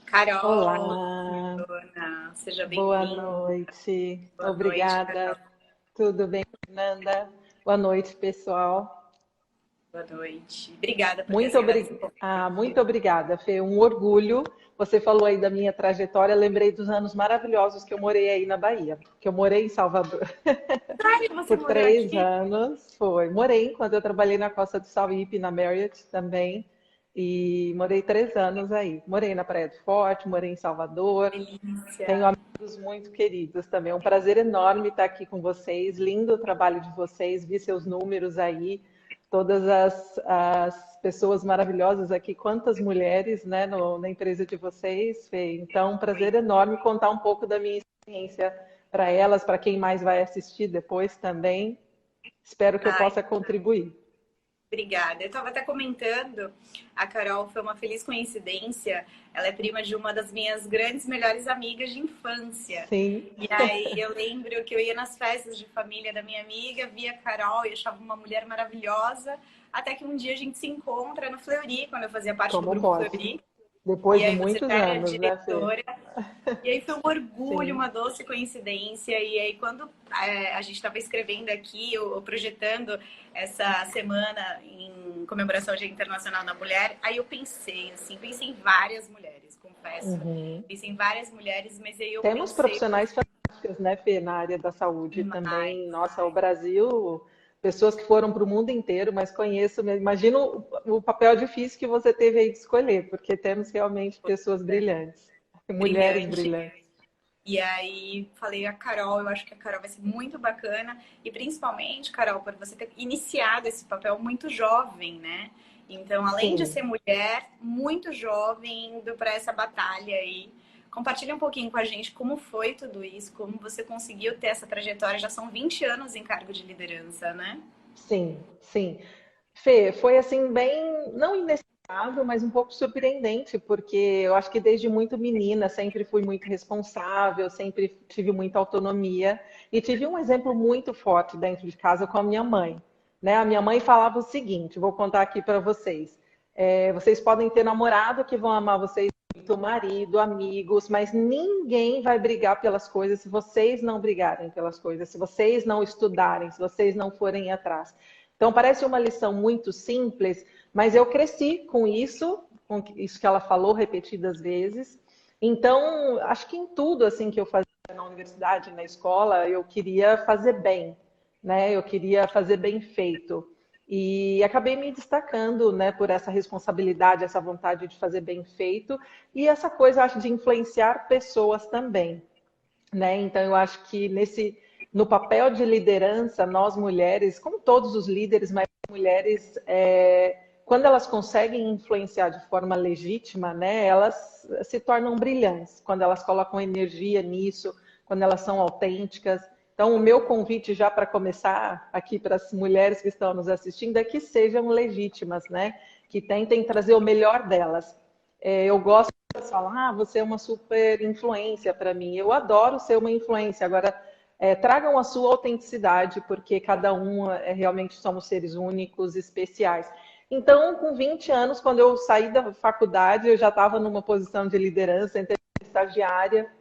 Carol, Olá, Dona, seja boa bem-vinda. noite. Boa noite, Obrigada. Carol. Tudo bem, Fernanda? Boa noite, pessoal. Boa noite. Obrigada por ter Muito, aceitado esse muito convite. obrigada, Fê. Um orgulho. Você falou aí da minha trajetória. Lembrei dos anos maravilhosos que eu morei aí na Bahia, que eu morei em Salvador Sério, você por morou 3 anos. Foi. Morei quando eu trabalhei na Costa do Sauípe, na Marriott também. E morei 3 anos aí. Morei na Praia do Forte, morei em Salvador. Tenho delícia. amigos muito queridos também. É um prazer enorme estar aqui com vocês. Lindo o trabalho de vocês. Vi seus números aí, todas as pessoas maravilhosas aqui. Quantas mulheres, né, na empresa de vocês, Fê. Então, um prazer enorme contar um pouco da minha experiência para elas, para quem mais vai assistir depois também. Espero que eu Ai, possa contribuir. obrigada. Eu estava até comentando, a Carol foi uma feliz coincidência. Ela é prima de uma das minhas grandes, melhores amigas de infância. Sim, E aí eu lembro que eu ia nas festas de família da minha amiga, via a Carol e achava uma mulher maravilhosa. Até que um dia a gente se encontra no Fleury, quando eu fazia parte do como grupo pode. Fleury. Depois E de aí você muitos já era anos, né, Fê? diretora. E aí foi um orgulho, Sim. uma doce coincidência. E aí, quando a gente estava escrevendo aqui, ou projetando essa semana em comemoração ao Dia Internacional da Mulher, aí eu pensei, assim, pensei em várias mulheres, confesso. Uhum. Pensei em várias mulheres, mas aí eu Temos pensei profissionais fantásticas, né, Fê, na área da saúde mais. também. Nossa, o Brasil, pessoas que foram para o mundo inteiro, mas conheço, imagino o papel difícil que você teve aí de escolher, porque temos realmente pessoas brilhantes, mulheres Brilhante. brilhantes. E aí falei a Carol, eu acho que a Carol vai ser muito bacana. E principalmente, Carol, por você ter iniciado esse papel muito jovem, né? Então, além de Sim. ser mulher, muito jovem, indo para essa batalha aí. Compartilha um pouquinho com a gente como foi tudo isso, como você conseguiu ter essa trajetória. Já são 20 anos em cargo de liderança, né? Sim, sim. Fê, foi assim bem, não inesperado, mas um pouco surpreendente, porque eu acho que desde muito menina sempre fui muito responsável, sempre tive muita autonomia e tive um exemplo muito forte dentro de casa com a minha mãe, né? A minha mãe falava o seguinte, vou contar aqui para vocês. Vocês podem ter namorado que vão amar vocês muito, marido, amigos, mas ninguém vai brigar pelas coisas se vocês não brigarem pelas coisas, se vocês não estudarem, se vocês não forem atrás. Então, parece uma lição muito simples, mas eu cresci com isso que ela falou repetidas vezes. Então, acho que em tudo assim que eu fazia na universidade, na escola, eu queria fazer bem, né? Eu queria fazer bem feito. E acabei me destacando, né, por essa responsabilidade, essa vontade de fazer bem feito e essa coisa, acho, de influenciar pessoas também, né? Então eu acho que no papel de liderança, nós mulheres, como todos os líderes, mas mulheres, quando elas conseguem influenciar de forma legítima, né, elas se tornam brilhantes, quando elas colocam energia nisso, quando elas são autênticas. Então, o meu convite já para começar aqui para as mulheres que estão nos assistindo é que sejam legítimas, né? Que tentem trazer o melhor delas. Eu gosto falam, você é uma super influência para mim. Eu adoro ser uma influência. Agora, tragam a sua autenticidade, porque cada um realmente somos seres únicos, especiais. Então, com 20 anos, quando eu saí da faculdade, eu já estava numa posição de liderança, entrei estagiária,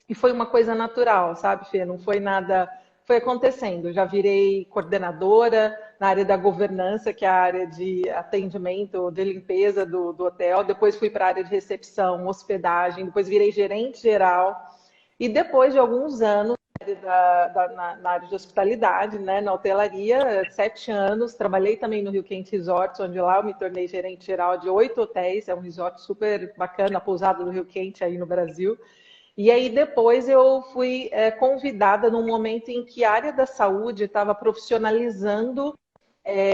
e foi uma coisa natural, sabe, Fê? Não foi nada. Foi acontecendo. Eu já virei coordenadora na área da governança, que é a área de atendimento, de limpeza do hotel. Depois fui para a área de recepção, hospedagem. Depois virei gerente geral. E depois de alguns anos na área de hospitalidade, né, na hotelaria, 7 anos. Trabalhei também no Rio Quente Resorts, onde lá eu me tornei gerente geral de 8 hotéis. É um resort super bacana, a pousada do Rio Quente aí no Brasil. E aí depois eu fui convidada num momento em que a área da saúde estava profissionalizando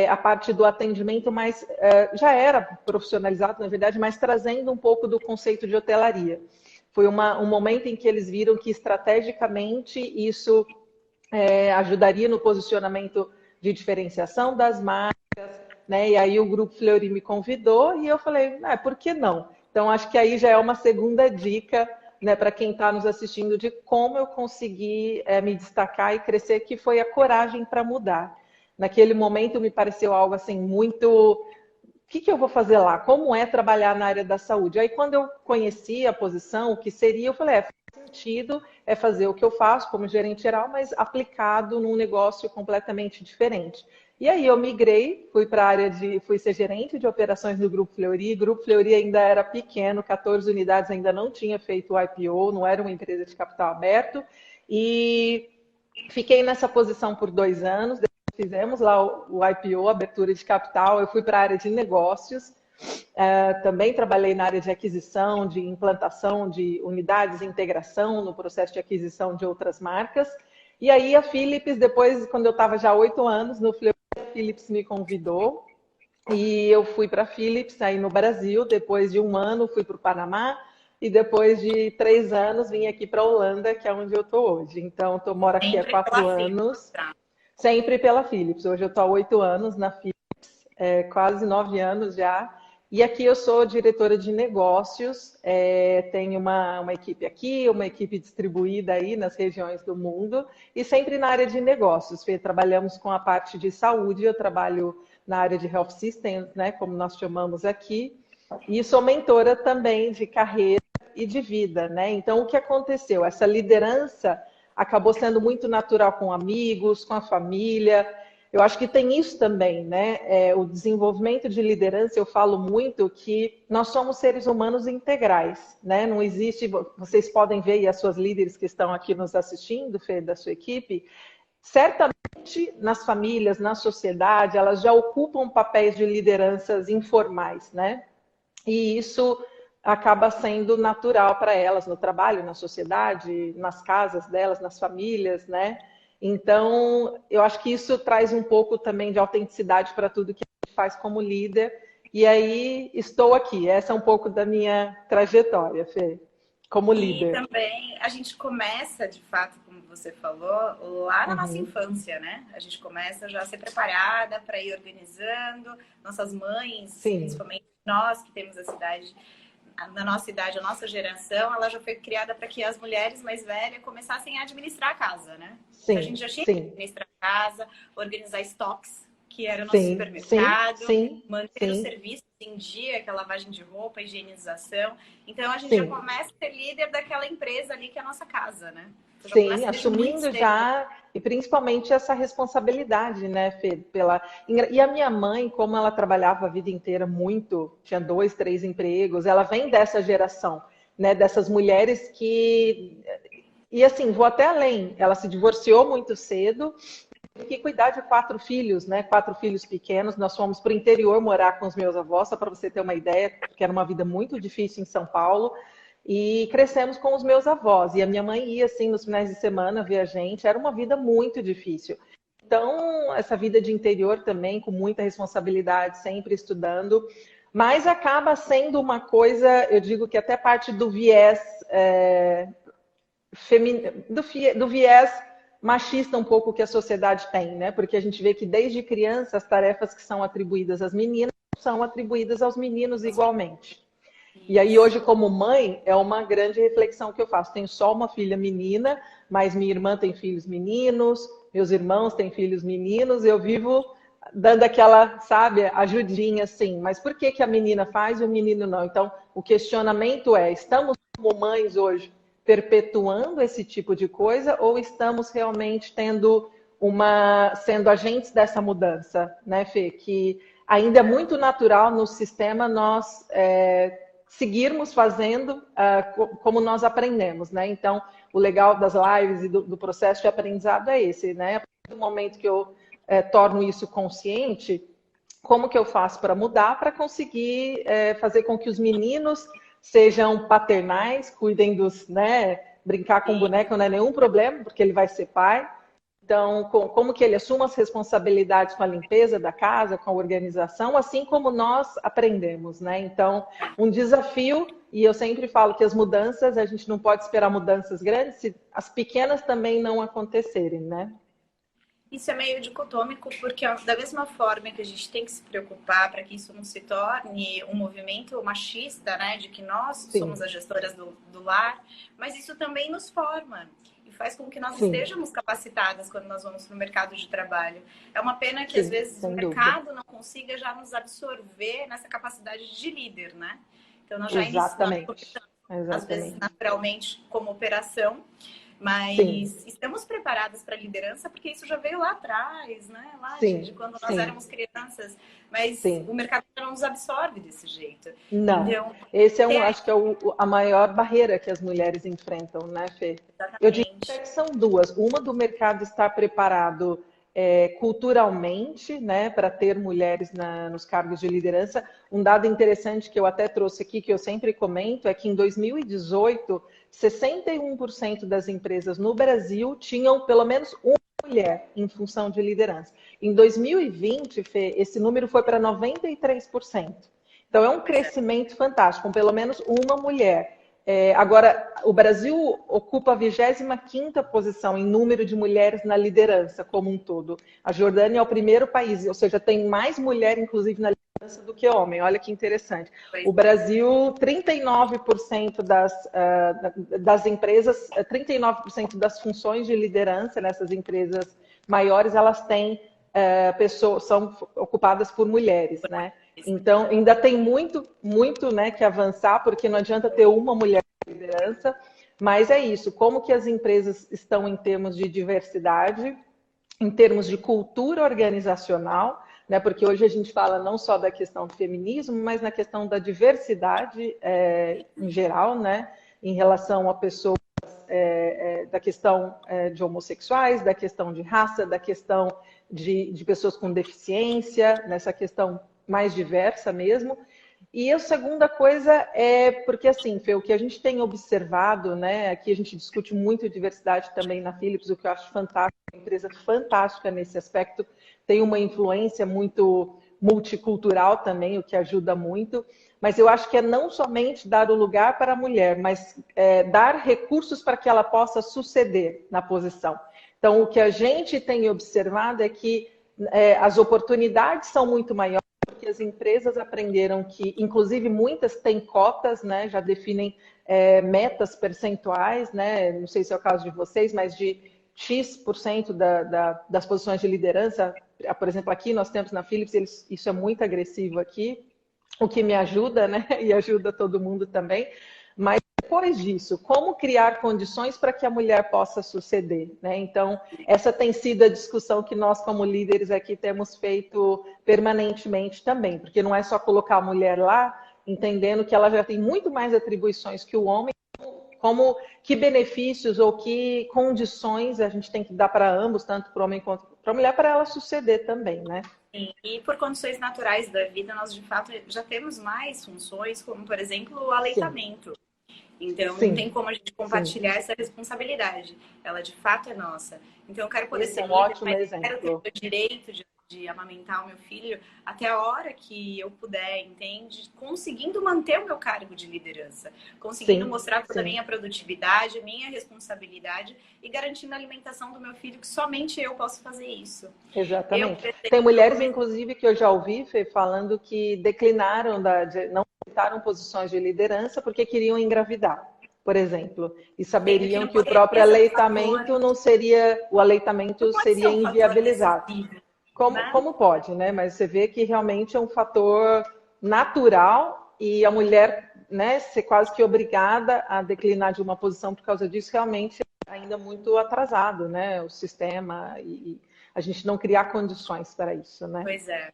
a parte do atendimento, mas já era profissionalizado, na verdade, mas trazendo um pouco do conceito de hotelaria. Foi um momento em que eles viram que estrategicamente isso ajudaria no posicionamento de diferenciação das marcas, né? E aí o Grupo Fleury me convidou e eu falei, por que não? Então acho que aí já é uma segunda dica, né, para quem está nos assistindo de como eu consegui me destacar e crescer, que foi a coragem para mudar. Naquele momento me pareceu algo assim muito que eu vou fazer lá? Como é trabalhar na área da saúde? Aí, quando eu conheci a posição, o que seria, eu falei, faz sentido, é fazer o que eu faço como gerente geral, mas aplicado num negócio completamente diferente. E aí eu migrei, fui ser gerente de operações do Grupo Fleury. O Grupo Fleury ainda era pequeno, 14 unidades, ainda não tinha feito o IPO, não era uma empresa de capital aberto. E fiquei nessa posição por 2 anos. Fizemos lá o IPO, abertura de capital. Eu fui para a área de negócios. Também trabalhei na área de aquisição, de implantação de unidades, integração no processo de aquisição de outras marcas. E aí a Philips, depois, quando eu estava já há 8 anos no Fleury, a Philips me convidou e eu fui para a Philips aí no Brasil. Depois de 1 ano fui para o Panamá e depois de 3 anos vim aqui para a Holanda, que é onde eu estou hoje. Então, moro aqui há Sempre pela 4 anos, tá? sempre pela Philips. Hoje eu estou há 8 anos na Philips, quase 9 anos já. E aqui eu sou diretora de negócios, tenho uma equipe aqui, uma equipe distribuída aí nas regiões do mundo, e sempre na área de negócios. Fê, trabalhamos com a parte de saúde, eu trabalho na área de Health Systems, né, como nós chamamos aqui, e sou mentora também de carreira e de vida, né? Então, o que aconteceu? Essa liderança acabou sendo muito natural com amigos, com a família. Eu acho que tem isso também, né? O desenvolvimento de liderança, eu falo muito que nós somos seres humanos integrais, né? Não existe, vocês podem ver, e as suas líderes que estão aqui nos assistindo, Fê, da sua equipe, certamente nas famílias, na sociedade, elas já ocupam papéis de lideranças informais, né? E isso acaba sendo natural para elas no trabalho, na sociedade, nas casas delas, nas famílias, né? Então, eu acho que isso traz um pouco também de autenticidade para tudo que a gente faz como líder. E aí, estou aqui. Essa é um pouco da minha trajetória, Fê, como E líder. também a gente começa, de fato, como você falou, lá na nossa Uhum. infância, né? A gente começa já a ser preparada para ir organizando. Nossas mães, Sim, principalmente nós que temos a cidade, na nossa idade, a nossa geração, ela já foi criada para que as mulheres mais velhas começassem a administrar a casa, né? Então a gente sim, já tinha que sim, administrar a casa, organizar estoques, que era o nosso sim, sim, supermercado, sim, manter os sim, serviços em dia, que é a lavagem de roupa, a higienização. Então a gente já sim. começa a ser líder daquela empresa ali que é a nossa casa, né? Então já Sim, começa desde muito assumindo cedo. já, e principalmente essa responsabilidade, né, Fê? E a minha mãe, como ela trabalhava a vida inteira muito, tinha 2, 3 empregos, ela vem dessa geração, né, dessas mulheres que. E assim, vou até além, ela se divorciou muito cedo, teve que cuidar de 4 filhos, né? 4 filhos pequenos. Nós fomos para o interior morar com os meus avós, só para você ter uma ideia, porque era uma vida muito difícil em São Paulo. E crescemos com os meus avós. E a minha mãe ia, assim, nos finais de semana ver a gente. Era uma vida muito difícil. Então, essa vida de interior também, com muita responsabilidade, sempre estudando. Mas acaba sendo uma coisa, eu digo que até parte do viés, do viés machista um pouco que a sociedade tem, né? Porque a gente vê que desde criança as tarefas que são atribuídas às meninas são atribuídas aos meninos igualmente. E aí, Isso. hoje, como mãe, é uma grande reflexão que eu faço. Tenho só uma filha menina, mas minha irmã tem filhos meninos, meus irmãos têm filhos meninos, eu vivo dando aquela, sabe, ajudinha assim. Mas por que que a menina faz e o menino não? Então, o questionamento é: estamos como mães hoje perpetuando esse tipo de coisa ou estamos realmente sendo agentes dessa mudança, né, Fê? Que ainda é muito natural no sistema nós seguirmos fazendo como nós aprendemos, né? Então, o legal das lives e do processo de aprendizado é esse, né? A partir do momento que eu torno isso consciente, como que eu faço para mudar, para conseguir fazer com que os meninos sejam paternais, cuidem dos, né? Brincar com Sim. boneco não é nenhum problema, porque ele vai ser pai. Então, como que ele assuma as responsabilidades com a limpeza da casa, com a organização, assim como nós aprendemos, né? Então, um desafio, e eu sempre falo que as mudanças, a gente não pode esperar mudanças grandes se as pequenas também não acontecerem, né? Isso é meio dicotômico, porque ó, da mesma forma que a gente tem que se preocupar para que isso não se torne um movimento machista, né, de que nós somos Sim, as gestoras do lar, mas isso também nos forma. E faz com que nós Sim, estejamos capacitadas quando nós vamos no mercado de trabalho. É uma pena que, às sim, vezes, o sem dúvida. mercado não consiga já nos absorver nessa capacidade de líder, né? Então, nós já iniciamos, Exatamente, às vezes, exatamente. naturalmente, como operação, Sim, mas estamos preparadas para a liderança porque isso já veio lá atrás, né? Lá de sim, quando nós sim, éramos crianças, mas sim. o mercado não nos absorve desse jeito. Não. Então, Esse é ter acho que é a maior barreira que as mulheres enfrentam, né, Fê? Eu diria até exatamente. que são duas. Uma do mercado estar preparado culturalmente, né, para ter mulheres nos cargos de liderança. Um dado interessante que eu até trouxe aqui, que eu sempre comento, é que em 2018, 61% das empresas no Brasil tinham pelo menos uma mulher em função de liderança. Em 2020, Fê, esse número foi para 93%. Então, é um Pois é. crescimento fantástico, com pelo menos uma mulher. Agora, o Brasil ocupa a 25ª posição em número de mulheres na liderança como um todo. A Jordânia é o primeiro país, ou seja, tem mais mulher, inclusive, na liderança do que homem. Olha que interessante. Pois O Brasil, 39% das empresas, 39% das funções de liderança nessas empresas maiores, elas têm pessoas, são ocupadas por mulheres, né? Então, ainda tem muito, né, que avançar, porque não adianta ter uma mulher na liderança, mas é isso. Como que as empresas estão em termos de diversidade, em termos de cultura organizacional, né? Porque hoje a gente fala não só da questão do feminismo, mas na questão da diversidade em geral, né? Em relação a pessoas da questão de homossexuais, da questão de raça, da questão de pessoas com deficiência, nessa questão mais diversa mesmo. E a segunda coisa é porque, assim, Fê, o que a gente tem observado, né? Aqui a gente discute muito diversidade também na Philips, o que eu acho fantástico, uma empresa fantástica nesse aspecto, tem uma influência muito multicultural também, o que ajuda muito. Mas eu acho que é não somente dar o lugar para a mulher, mas dar recursos para que ela possa suceder na posição. Então, o que a gente tem observado é que as oportunidades são muito maiores, porque as empresas aprenderam que, inclusive, muitas têm cotas, né? Já definem metas percentuais, né? Não sei se é o caso de vocês, mas de X% das posições de liderança. Por exemplo, aqui nós temos na Philips, isso é muito agressivo aqui, o que me ajuda, né? E ajuda todo mundo também. Mas depois disso, como criar condições para que a mulher possa suceder, né? Então, essa tem sido a discussão que nós, como líderes aqui, temos feito permanentemente também, porque não é só colocar a mulher lá, entendendo que ela já tem muito mais atribuições que o homem, como que benefícios ou que condições a gente tem que dar para ambos, tanto para o homem quanto para a mulher, para ela suceder também, né? E por condições naturais da vida, nós de fato já temos mais funções, como por exemplo o Sim, aleitamento. Então não tem sim, como a gente sim. compartilhar essa responsabilidade. Ela de fato é nossa. Então eu quero poder Esse ser é um líder, ótimo mas quero ter exemplo. o direito de amamentar o meu filho até a hora que eu puder, entende? Conseguindo manter o meu cargo de liderança, conseguindo Sim, mostrar toda a sim, minha produtividade, minha responsabilidade e garantindo a alimentação do meu filho, que somente eu posso fazer isso. Eu, exatamente. por Tem exemplo, eu mulheres, comecei inclusive, que eu já ouvi, Fê, falando que declinaram, não aceitaram posições de liderança porque queriam engravidar, por exemplo, e que saberiam não que o próprio poderia ser um fator, aleitamento não seria, o não aleitamento pode ser seria um fator inviabilizado. decisivo, né? Como pode, né? Mas você vê que realmente é um fator natural e a mulher, né, ser quase que obrigada a declinar de uma posição por causa disso, realmente é ainda muito atrasado, né? O sistema e a gente não criar condições para isso, né? Pois é.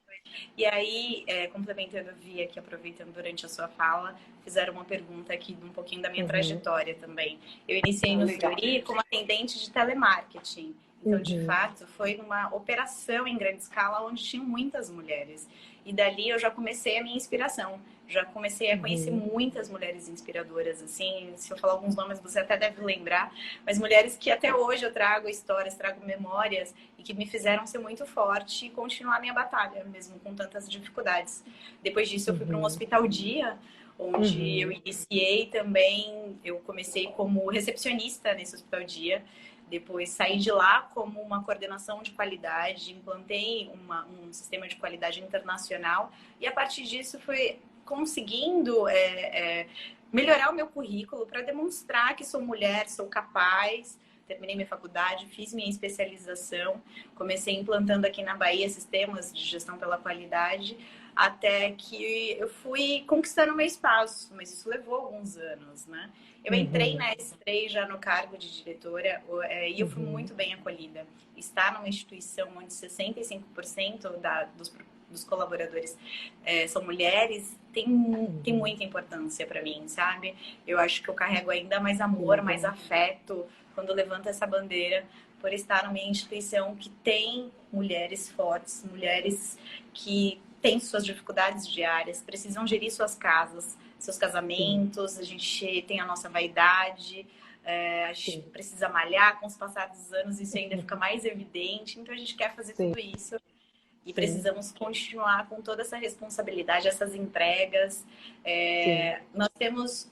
E aí, complementando, eu vi aqui, aproveitando durante a sua fala, fizeram uma pergunta aqui de um pouquinho da minha Uhum. trajetória também. Eu iniciei no Legal. Fleury como atendente de telemarketing. Então, de Uhum. fato, foi numa operação em grande escala onde tinham muitas mulheres. E dali eu já comecei a minha inspiração. Já comecei a conhecer Uhum. muitas mulheres inspiradoras, assim. Se eu falar alguns nomes, você até deve lembrar. Mas mulheres que até hoje eu trago histórias, trago memórias e que me fizeram ser muito forte e continuar a minha batalha, mesmo com tantas dificuldades. Depois disso, eu fui para um Uhum. hospital dia, onde eu Uhum. iniciei também. Eu comecei como recepcionista nesse hospital dia. Depois saí de lá como uma coordenação de qualidade, implantei um sistema de qualidade internacional e a partir disso fui conseguindo melhorar o meu currículo para demonstrar que sou mulher, sou capaz, terminei minha faculdade, fiz minha especialização, comecei implantando aqui na Bahia sistemas de gestão pela qualidade, até que eu fui conquistando meu espaço, mas isso levou alguns anos, né? Eu entrei na S3 já no cargo de diretora e eu fui muito bem acolhida. Estar numa instituição onde 65% dos colaboradores são mulheres tem muita importância para mim, sabe? Eu acho que eu carrego ainda mais amor, mais afeto quando eu levanto essa bandeira por estar numa instituição que tem mulheres fortes, mulheres que têm suas dificuldades diárias, precisam gerir suas casas, seus casamentos, a gente tem a nossa vaidade, a gente precisa malhar, com os passados dos anos isso ainda fica mais evidente, então a gente quer fazer tudo isso e precisamos continuar com toda essa responsabilidade, essas entregas. Nós temos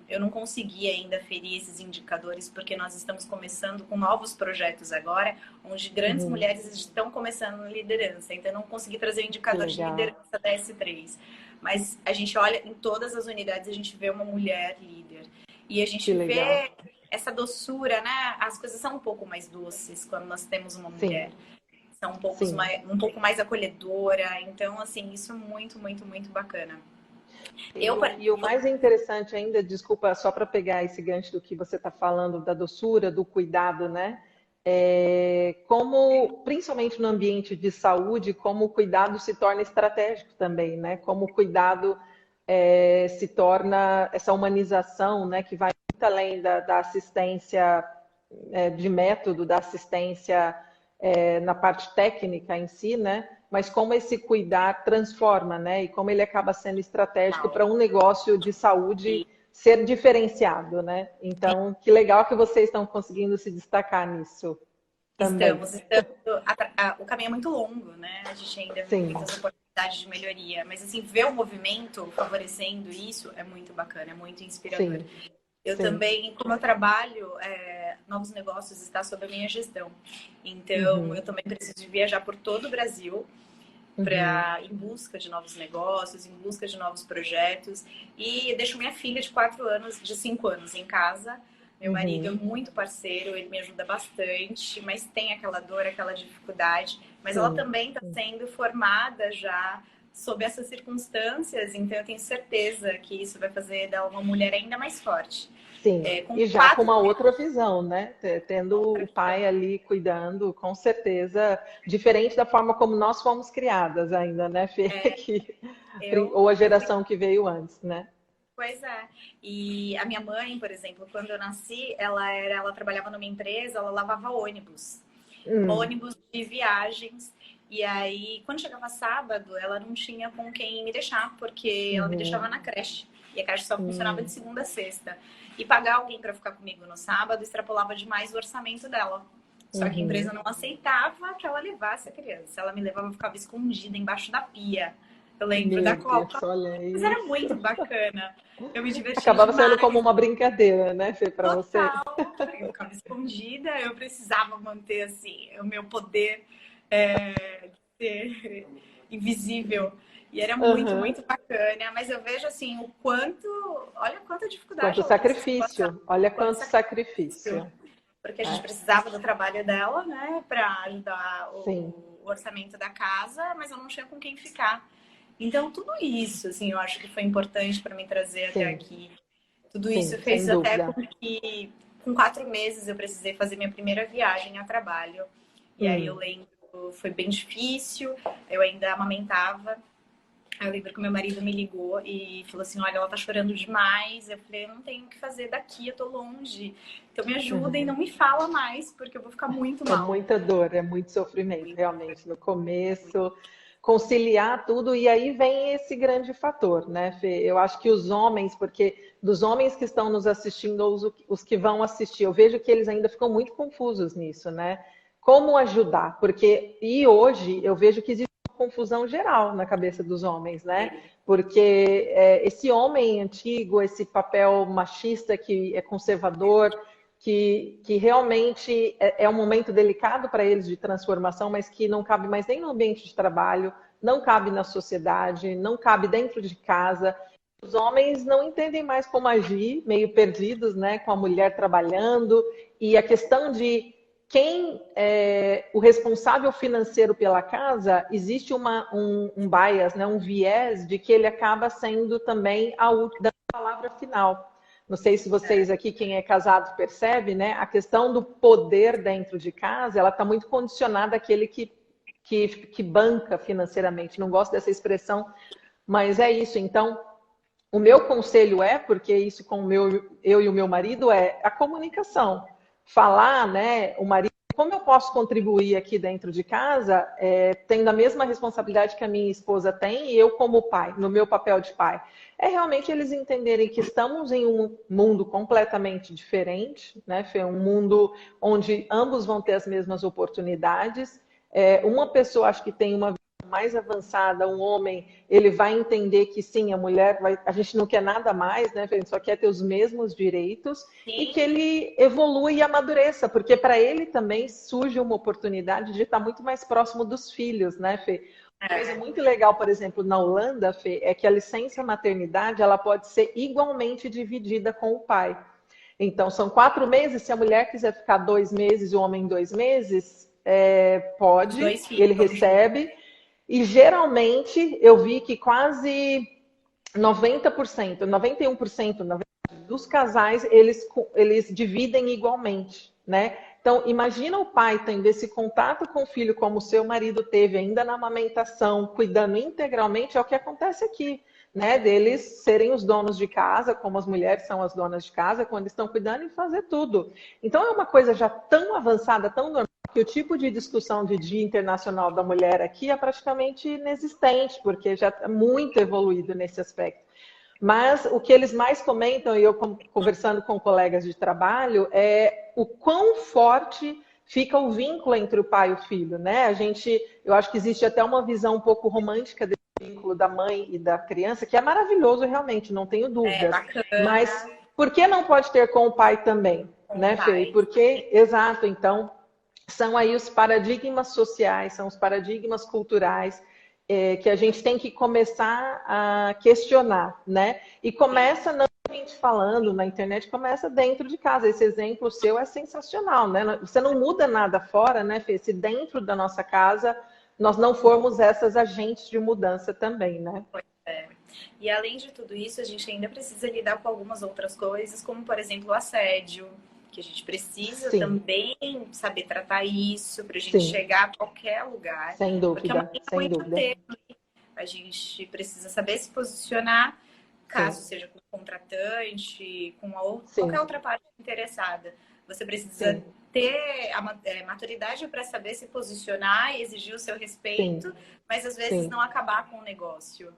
eu não consegui ainda ferir esses indicadores porque nós estamos começando com novos projetos agora, onde grandes mulheres estão começando na liderança, então eu não consegui trazer o indicador de liderança da S3. Mas a gente olha em todas as unidades, a gente vê uma mulher líder. E a gente vê essa doçura, né? As coisas são um pouco mais doces quando nós temos uma mulher. São um pouco mais acolhedora. Então, assim, isso é muito, muito, muito bacana. E o mais interessante ainda, desculpa, só para pegar esse gancho do que você está falando, da doçura, do cuidado, né? Como, principalmente no ambiente de saúde, como o cuidado se torna estratégico também, né? Como o cuidado se torna essa humanização, né? Que vai muito além da assistência de método, da assistência na parte técnica em si, né? Mas como esse cuidar transforma, né? E como ele acaba sendo estratégico para um negócio de saúde ser diferenciado, né? Então, que legal que vocês estão conseguindo se destacar nisso também. O caminho é muito longo, né? A gente ainda tem muitas oportunidades de melhoria, mas assim, ver o movimento favorecendo isso é muito bacana, é muito inspirador. Eu também, como eu trabalho, novos negócios está sob a minha gestão. Então, eu também preciso viajar por todo o Brasil em busca de novos negócios, em busca de novos projetos. E eu deixo minha filha de 5 anos em casa. Meu marido é muito parceiro, ele me ajuda bastante, mas tem aquela dor, aquela dificuldade. Mas ela também está sendo formada já sob essas circunstâncias, então eu tenho certeza que isso vai fazer dela uma mulher ainda mais forte. Sim, e já com uma outra visão, né? Tendo o pai ali cuidando, com certeza, diferente da forma como nós fomos criadas ainda, né, Fê? Ou a geração que veio antes, né? Pois é. E a minha mãe, por exemplo, quando eu nasci, ela trabalhava numa empresa, ela lavava ônibus de viagens. E aí, quando chegava sábado, ela não tinha com quem me deixar, porque ela me deixava na creche. E a creche só funcionava de segunda a sexta. E pagar alguém para ficar comigo no sábado extrapolava demais o orçamento dela. Só que a empresa não aceitava que ela levasse a criança. Ela me levava, eu ficava escondida embaixo da pia. Eu lembro da Copa. Mas era muito bacana. Eu me divertia Acabava demais. sendo como uma brincadeira, né, Fê, para você? Eu ficava escondida, eu precisava manter, assim, o meu poder de ser invisível. E era muito, muito bacana. Mas eu vejo, assim, olha quanta dificuldade. Quanto sacrifício. Olha quanto sacrifício. Porque a gente precisava do trabalho dela, né, para ajudar o orçamento da casa, mas eu não tinha com quem ficar. Então, tudo isso, assim, eu acho que foi importante para me trazer até aqui. Tudo isso fez até com que, com 4 meses, eu precisei fazer minha primeira viagem a trabalho. E aí eu lembro, foi bem difícil, eu ainda amamentava. Eu lembro que meu marido me ligou e falou assim, olha, ela tá chorando demais. Eu falei, eu não tenho o que fazer daqui, eu tô longe. Então me ajuda e não me fala mais, porque eu vou ficar muito mal. É muita dor, é muito sofrimento, realmente, no começo. Conciliar tudo, e aí vem esse grande fator, né, Fê? Eu acho que os homens, porque dos homens que estão nos assistindo, ou os que vão assistir, eu vejo que eles ainda ficam muito confusos nisso, né? Como ajudar? E hoje eu vejo que existe uma confusão geral na cabeça dos homens, né? Porque esse homem antigo, esse papel machista que é conservador, que realmente é um momento delicado para eles de transformação, mas que não cabe mais nem no ambiente de trabalho, não cabe na sociedade, não cabe dentro de casa. os homens não entendem mais como agir, meio perdidos, né, com a mulher trabalhando, e a questão de quem é o responsável financeiro pela casa, existe um bias, né, um viés de que ele acaba sendo também da palavra final. Não sei se vocês aqui, quem é casado, percebe, né? A questão do poder dentro de casa, ela está muito condicionada àquele que banca financeiramente. Não gosto dessa expressão, mas é isso. Então, o meu conselho porque isso com eu e o meu marido, é a comunicação. Falar, né, o marido, como eu posso contribuir aqui dentro de casa, tendo a mesma responsabilidade que a minha esposa tem, e eu como pai, no meu papel de pai. É realmente eles entenderem que estamos em um mundo completamente diferente, né, Fê? Um mundo onde ambos vão ter as mesmas oportunidades. Uma pessoa, acho que tem uma mais avançada, um homem, ele vai entender que sim, a gente não quer nada mais, né? A gente só quer ter os mesmos direitos. Sim. E que ele evolua e amadureça, porque para ele também surge uma oportunidade de estar muito mais próximo dos filhos, né, Fê? Uma coisa muito legal, por exemplo, na Holanda, Fê, é que a licença maternidade ela pode ser igualmente dividida com o pai. Então, são 4 meses, se a mulher quiser ficar 2 meses e o homem 2 meses, pode, ele recebe. E geralmente eu vi que quase 90%, 91% na verdade, dos casais, eles dividem igualmente, né? Então, imagina o pai tendo esse contato com o filho como o seu marido teve ainda na amamentação, cuidando integralmente, é o que acontece aqui, né? Deles serem os donos de casa, como as mulheres são as donas de casa, quando estão cuidando e fazer tudo. Então, é uma coisa já tão avançada, tão normal, que o tipo de discussão de Dia Internacional da Mulher aqui é praticamente inexistente, porque já está muito evoluído nesse aspecto. Mas o que eles mais comentam, e eu conversando com colegas de trabalho, é o quão forte fica o vínculo entre o pai e o filho, né? Eu acho que existe até uma visão um pouco romântica desse vínculo da mãe e da criança, que é maravilhoso realmente, não tenho dúvidas. Mas por que não pode ter com o pai também, né, Fê? Porque, exato, então são aí os paradigmas sociais, são os paradigmas culturais que a gente tem que começar a questionar, né? E começa não somente falando na internet, começa dentro de casa. Esse exemplo seu é sensacional, né? Você não muda nada fora, né, Fê? Se dentro da nossa casa nós não formos essas agentes de mudança também, né? Pois é. E além de tudo isso, a gente ainda precisa lidar com algumas outras coisas, como, por exemplo, o assédio, que a gente precisa também saber tratar isso para a gente chegar a qualquer lugar. Sem dúvida, porque é muito tempo. A gente precisa saber se posicionar, caso seja com o contratante, com qualquer outra parte interessada. Você precisa ter a maturidade para saber se posicionar e exigir o seu respeito, mas às vezes não acabar com o negócio.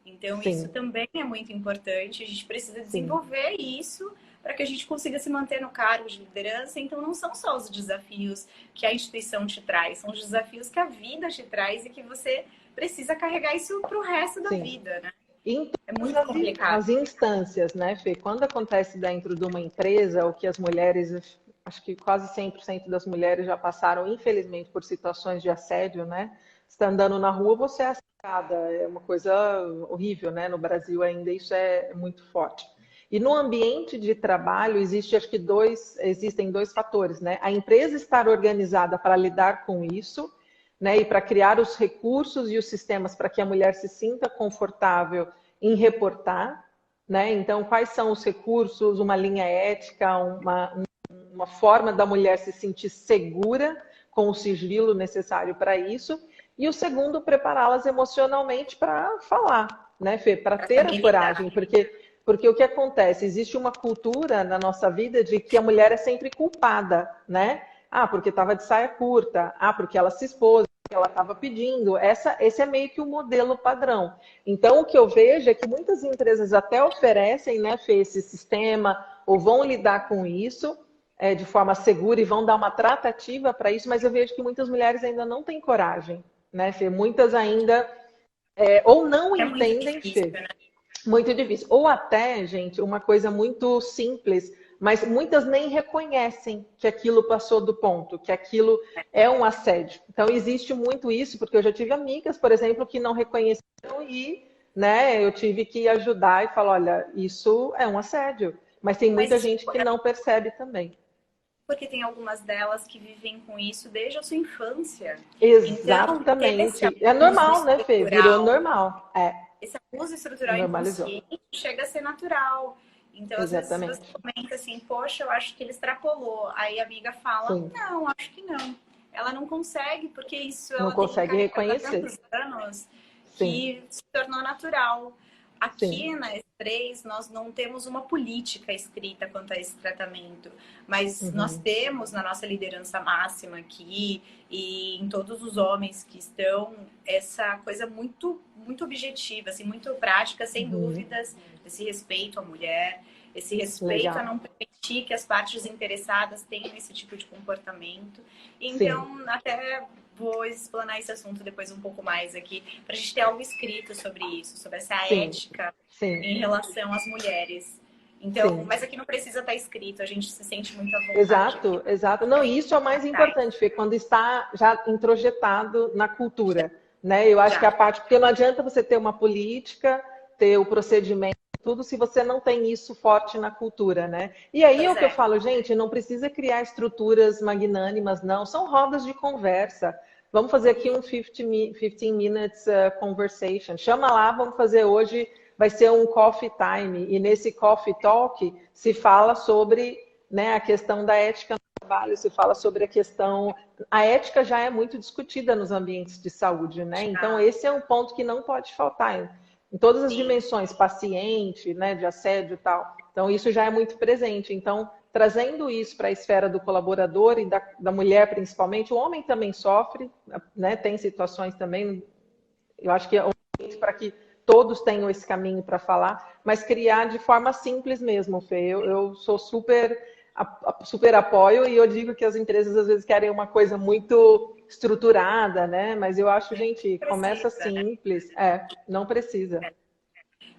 Então, isso também é muito importante. A gente precisa desenvolver isso para que a gente consiga se manter no cargo de liderança. Então, não são só os desafios que a instituição te traz, são os desafios que a vida te traz e que você precisa carregar isso para o resto da vida, né? É muito complicado. As instâncias, né, Fê? Quando acontece dentro de uma empresa, o que as mulheres, acho que quase 100% das mulheres já passaram, infelizmente, por situações de assédio, né? Você está andando na rua, você é assediada. É uma coisa horrível, né? No Brasil ainda isso é muito forte. E no ambiente de trabalho existem dois fatores, né? A empresa estar organizada para lidar com isso, né? E para criar os recursos e os sistemas para que a mulher se sinta confortável em reportar, né? Então, quais são os recursos, uma linha ética, uma forma da mulher se sentir segura com o sigilo necessário para isso. E o segundo, prepará-las emocionalmente para falar, né, Fê? Para ter a coragem, porque o que acontece? Existe uma cultura na nossa vida de que a mulher é sempre culpada, né? Ah, porque estava de saia curta. Ah, porque ela se expôs, porque ela estava pedindo. Esse é meio que o modelo padrão. Então, o que eu vejo é que muitas empresas até oferecem, né, Fê, esse sistema, ou vão lidar com isso de forma segura e vão dar uma tratativa para isso, mas eu vejo que muitas mulheres ainda não têm coragem, né, Fê? Muitas ainda ou não entendem, Fê. Né? Muito difícil. Ou até, gente, uma coisa muito simples, mas muitas nem reconhecem que aquilo passou do ponto, que aquilo é um assédio. Então, existe muito isso, porque eu já tive amigas, por exemplo, que não reconheceram e né, eu tive que ajudar e falar, olha, isso é um assédio. Mas tem Mas muita gente que não percebe também. porque tem algumas delas que vivem com isso desde a sua infância. Então, esse Exatamente. É abuso normal, né, Fê? Virou estrutural, normal. É, esse abuso estrutural normalizou. inconsciente chega a ser natural. Então, às vezes, você Exatamente. comenta assim, poxa, eu acho que ele extrapolou. Aí a amiga fala, Sim. não, acho que não. Ela não consegue, porque isso Não ela tem consegue carregado há reconhecer. tantos anos Sim, que se tornou natural. sim. Aqui na S3, nós não temos uma política escrita quanto a esse tratamento, mas nós Uhum. temos na nossa liderança máxima aqui e em todos os homens que estão essa coisa muito, muito objetiva, assim, muito prática, sem Uhum. dúvidas, esse respeito à mulher, esse respeito a Legal. não permitir que as partes interessadas tenham esse tipo de comportamento. Sim, Então, até vou explanar esse assunto depois um pouco mais aqui, para a gente ter algo escrito sobre isso, sobre essa sim, ética sim, em relação às mulheres. Então, sim. mas aqui não precisa estar escrito, a gente se sente muito à vontade aqui. Exato, exato. Não, e isso é o mais importante, Fê, quando está já introjetado na cultura, né? Eu acho que a Já, parte, porque não adianta você ter uma política, ter o procedimento, tudo, se você não tem isso forte na cultura, né? E aí é o pois que eu é. falo, gente, não precisa criar estruturas magnânimas, não, são rodas de conversa. Vamos fazer aqui um 15 minutes conversation. Chama lá, vamos fazer hoje, vai ser um coffee time, e nesse coffee talk se fala sobre, né, a questão da ética no trabalho, se fala sobre a questão. A ética já é muito discutida nos ambientes de saúde, né? Então, Já, esse é um ponto que não pode faltar em todas as sim. dimensões, paciente, né, de assédio e tal. Então, isso já é muito presente. Então, trazendo isso para a esfera do colaborador e da mulher principalmente, o homem também sofre, né? Tem situações também, eu acho que é para que todos tenham esse caminho para falar, mas criar de forma simples mesmo, Fê. Eu sou super apoio e eu digo que as empresas às vezes querem uma coisa muito estruturada, né? Mas eu acho, gente, começa Precisa, né? simples. Não precisa.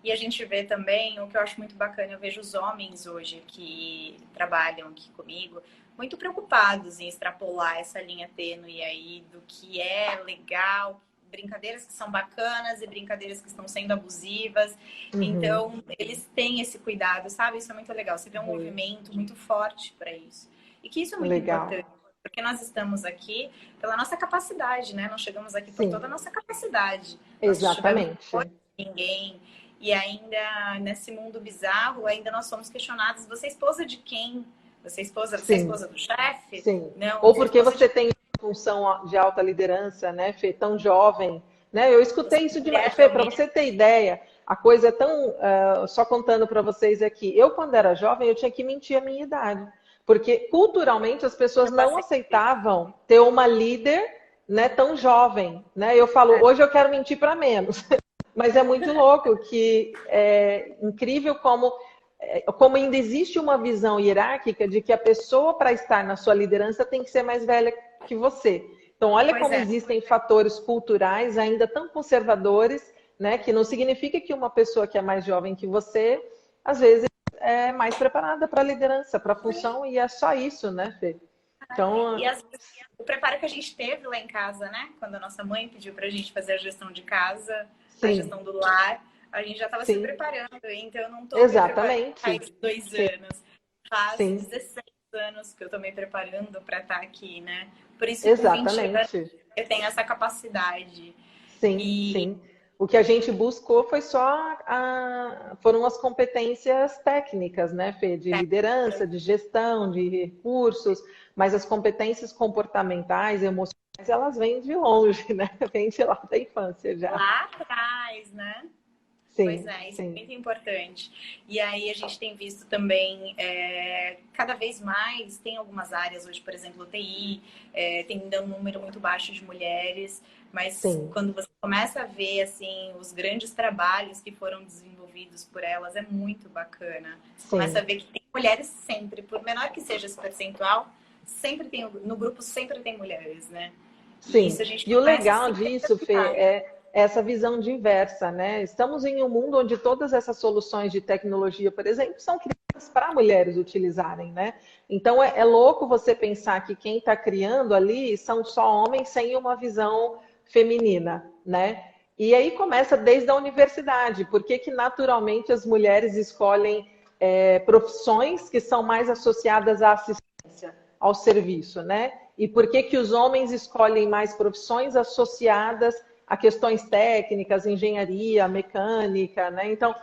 E a gente vê também, o que eu acho muito bacana, eu vejo os homens hoje que trabalham aqui comigo, muito preocupados em extrapolar essa linha tênue aí do que é legal, brincadeiras que são bacanas e brincadeiras que estão sendo abusivas. Uhum. Então, eles têm esse cuidado, sabe? Isso é muito legal. Você vê um movimento muito forte para isso. E que isso é muito Legal. importante, porque nós estamos aqui pela nossa capacidade, né? Nós chegamos aqui por Sim, toda a nossa capacidade. Nós tivemos exatamente. ninguém. E ainda nesse mundo bizarro, ainda nós somos questionados: você é esposa de quem? Você é Sim, esposa do chefe? sim. Não, Ou você é porque esposa de você tem função de alta liderança, né, Fê, tão jovem, né? Eu escutei isso de mulher Fê, para realmente. você ter ideia, a coisa é tão, só contando para vocês aqui, eu quando era jovem eu tinha que mentir a minha idade, porque culturalmente as pessoas Eu não passei por isso. aceitavam ter uma líder, né, tão jovem, né? Eu falo, hoje eu quero mentir para menos, mas é muito louco que é incrível como ainda existe uma visão hierárquica de que a pessoa, para estar na sua liderança, tem que ser mais velha que você. Então, olha Pois como é, existem fatores culturais ainda tão conservadores, né, que não significa que uma pessoa que é mais jovem que você, às vezes, é mais preparada para a liderança, para a função, e é só isso, né, Fê? e Então, o preparo que a gente teve lá em casa, né? Quando a nossa mãe pediu pra gente fazer a gestão de casa, a sim, gestão do lar, a gente já estava se sim, preparando. Então, eu não tô me preparando exatamente, faz 2 anos. Faz sim, 16 anos que eu tô me preparando para estar aqui, né? Por isso, com 20 anos, exatamente. eu tenho essa capacidade. Sim, E sim. O que a gente buscou foi só foram as competências técnicas, né, Fê? De liderança, de gestão, de recursos, mas as competências comportamentais, emocionais, elas vêm de longe, né? Vêm de lá da infância já. lá atrás, né? Pois Sim, é, isso é sim, muito importante. E aí a gente tem visto também, cada vez mais, tem algumas áreas hoje, por exemplo, TI, tem ainda um número muito baixo de mulheres, mas sim, quando você começa a ver, assim, os grandes trabalhos que foram desenvolvidos por elas, é muito bacana. Você começa a sim, ver que tem mulheres sempre, por menor que seja esse percentual, sempre tem, no grupo sempre tem mulheres, né? E sim. isso a gente E o começa a legal se disso, Fê, perguntar. é essa visão diversa, né? Estamos em um mundo onde todas essas soluções de tecnologia, por exemplo, são para mulheres utilizarem, né? Então é louco você pensar que quem está criando ali são só homens sem uma visão feminina, né? E aí começa desde a universidade. Por que que naturalmente as mulheres escolhem profissões que são mais associadas à assistência, ao serviço, né? E por que que os homens escolhem mais profissões associadas a questões técnicas, engenharia, mecânica, né? Então,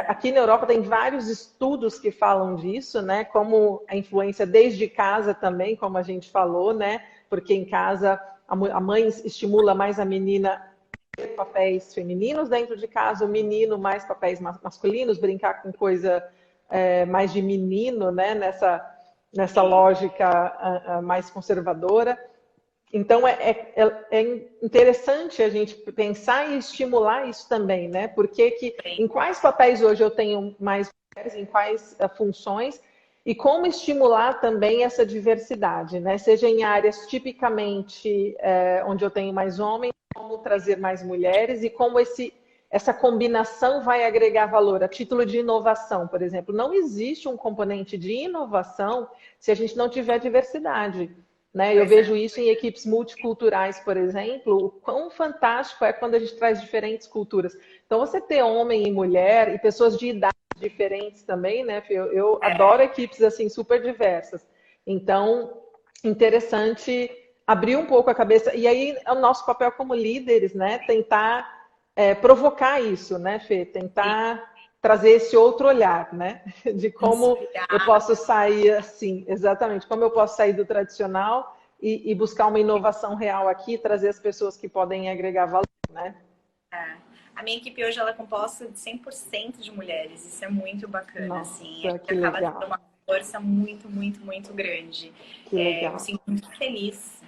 aqui na Europa tem vários estudos que falam disso, né? Como a influência desde casa também, como a gente falou, né? Porque em casa a mãe estimula mais a menina a ter papéis femininos dentro de casa, o menino mais papéis masculinos, brincar com coisa mais de menino, né? Nessa lógica mais conservadora. Então, é interessante a gente pensar e estimular isso também, né? Porque em quais papéis hoje eu tenho mais mulheres, em quais funções, e como estimular também essa diversidade, né? Seja em áreas tipicamente onde eu tenho mais homens, como trazer mais mulheres, e como essa combinação vai agregar valor. A título de inovação, por exemplo, não existe um componente de inovação se a gente não tiver diversidade. Né? Eu vejo isso em equipes multiculturais, por exemplo, o quão fantástico é quando a gente traz diferentes culturas. Então, você ter homem e mulher e pessoas de idades diferentes também, né? Eu adoro equipes assim super diversas. Então, interessante abrir um pouco a cabeça. E aí, é o nosso papel como líderes, né? Tentar provocar isso, né, Fê? Tentar trazer esse outro olhar, né? De como eu posso sair assim, exatamente, como eu posso sair do tradicional e buscar uma inovação real aqui, trazer as pessoas que podem agregar valor, né? A minha equipe hoje ela é composta de 100% de mulheres, isso é muito bacana, Nossa, assim, a gente que acaba legal. tendo uma força muito, muito, muito grande. Que legal. Eu me sinto muito feliz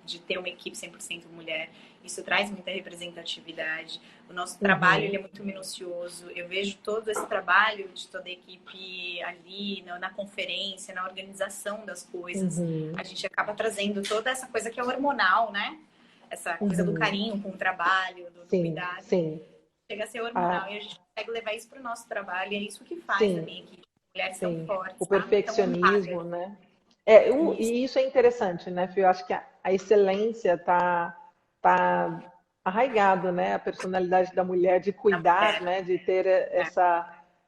de ter uma equipe 100% mulher. Isso traz muita representatividade. O nosso trabalho ele é muito minucioso. Eu vejo todo esse trabalho de toda a equipe ali, na conferência, na organização das coisas. A gente acaba trazendo toda essa coisa que é hormonal, né? Essa coisa do carinho com o trabalho, do cuidado. Sim. Chega a ser hormonal e a gente consegue levar isso para o nosso trabalho. E é isso que faz a minha equipe. Mulheres são fortes. O perfeccionismo, né? E isso é interessante, né, Fio? Eu acho que a excelência tá arraigado, né? A personalidade da mulher de cuidar, né? De ter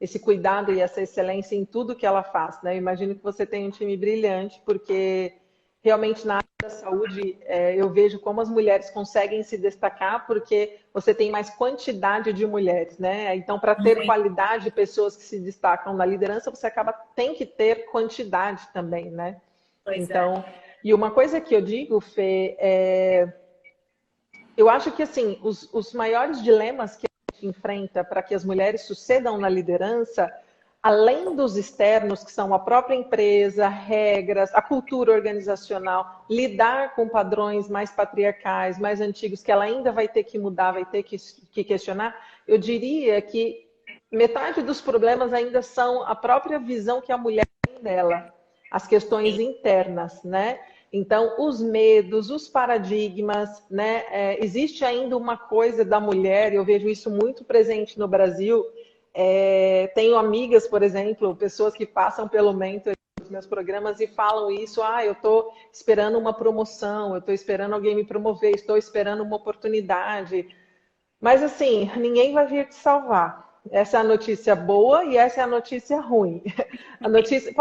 esse cuidado e essa excelência em tudo que ela faz, né? Eu imagino que você tem um time brilhante, porque realmente na área da saúde eu vejo como as mulheres conseguem se destacar, porque você tem mais quantidade de mulheres, né? Então, para ter qualidade de pessoas que se destacam na liderança, você tem que ter quantidade também, né? Então, e uma coisa que eu digo, Fê, eu acho que assim, os maiores dilemas que a gente enfrenta para que as mulheres sucedam na liderança, além dos externos, que são a própria empresa, regras, a cultura organizacional, lidar com padrões mais patriarcais, mais antigos, que ela ainda vai ter que mudar, vai ter que questionar, eu diria que metade dos problemas ainda são a própria visão que a mulher tem dela, as questões internas, né? Então, os medos, os paradigmas, né? Existe ainda uma coisa da mulher, eu vejo isso muito presente no Brasil. Tenho amigas, por exemplo, pessoas que passam pelo mentor dos meus programas e falam isso, eu estou esperando uma promoção, eu estou esperando alguém me promover, estou esperando uma oportunidade. Mas assim, ninguém vai vir te salvar. Essa é a notícia boa e essa é a notícia ruim. A notícia...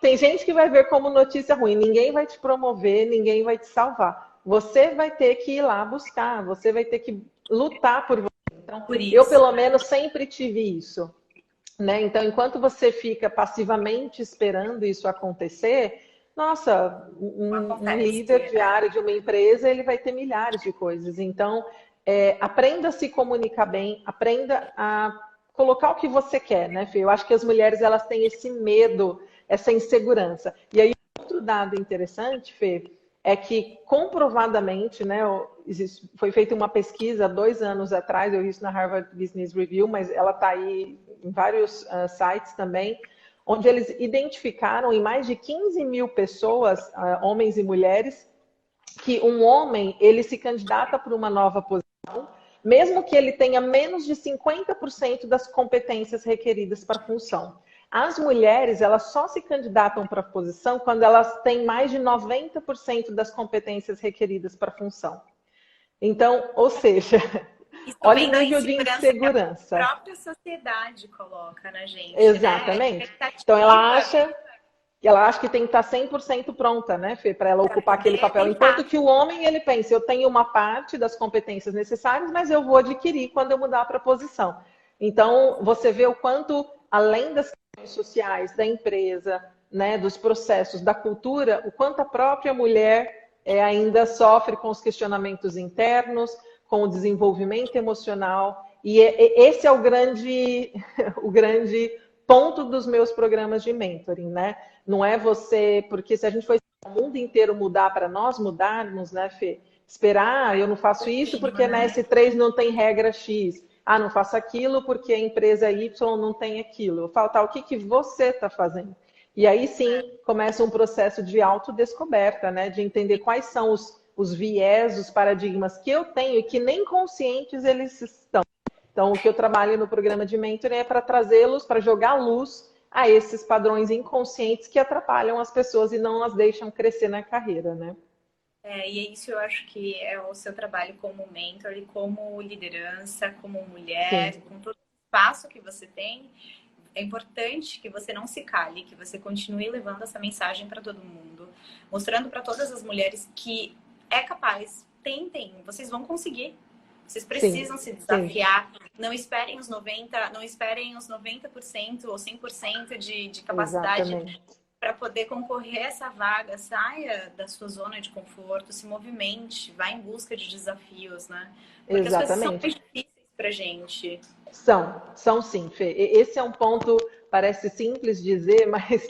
Tem gente que vai ver como notícia ruim. Ninguém vai te promover, ninguém vai te salvar. Você vai ter que ir lá buscar, você vai ter que lutar por você. Então, eu, pelo menos, sempre tive isso. Né? Então, enquanto você fica passivamente esperando isso acontecer, nossa, um líder de área de uma empresa, ele vai ter milhares de coisas. Então, aprenda a se comunicar bem, aprenda a colocar o que você quer, né, Fê? Eu acho que as mulheres, elas têm esse medo, essa insegurança. E aí, outro dado interessante, Fê, é que comprovadamente, né, foi feita uma pesquisa 2 anos atrás, eu vi isso na Harvard Business Review, mas ela está aí em vários sites também, onde eles identificaram em mais de 15 mil pessoas, homens e mulheres, que um homem, ele se candidata para uma nova posição, mesmo que ele tenha menos de 50% das competências requeridas para a função. As mulheres, elas só se candidatam para a posição quando elas têm mais de 90% das competências requeridas para a função. Então, ou seja, Isso Olha o vem da nível de insegurança que a insegurança. própria sociedade coloca na gente, né? A Exatamente. Então expectativa ela acha que tem que estar 100% pronta, né, Fê, para ela para ocupar aquele poder papel. Enquanto tentar. que o homem, ele pensa, eu tenho uma parte das competências necessárias, mas eu vou adquirir quando eu mudar para a posição. Então, você vê o quanto, além das questões sociais, da empresa, né, dos processos, da cultura, o quanto a própria mulher ainda sofre com os questionamentos internos, com o desenvolvimento emocional. E esse é o grande, o grande ponto dos meus programas de mentoring, né? Não é você, porque se a gente for o mundo inteiro mudar para nós mudarmos, né, Fê? Esperar, eu não faço isso porque na S3 não tem regra X. Ah, não faço aquilo porque a empresa Y não tem aquilo. Eu falo, tá, o que, que você está fazendo? E aí sim começa um processo de autodescoberta, né? De entender quais são os viés, os paradigmas que eu tenho e que nem conscientes eles estão. Então, o que eu trabalho no programa de mentoring é para trazê-los, para jogar luz a esses padrões inconscientes que atrapalham as pessoas e não as deixam crescer na carreira, né? E é isso eu acho que é o seu trabalho como mentor e como liderança, como mulher, Sim, com todo o espaço que você tem. É importante que você não se cale, que você continue levando essa mensagem para todo mundo, mostrando para todas as mulheres que é capaz. Tentem, vocês vão conseguir. Vocês sim, precisam se sim, desafiar. Não esperem os 90, não esperem os 90% ou 100% de capacidade exatamente. para poder concorrer a essa vaga. Saia da sua zona de conforto, se movimente, vá em busca de desafios, né? Porque as coisas são Exatamente. mais difíceis pra gente. São sim, Fê. Esse é um ponto, parece simples dizer, mas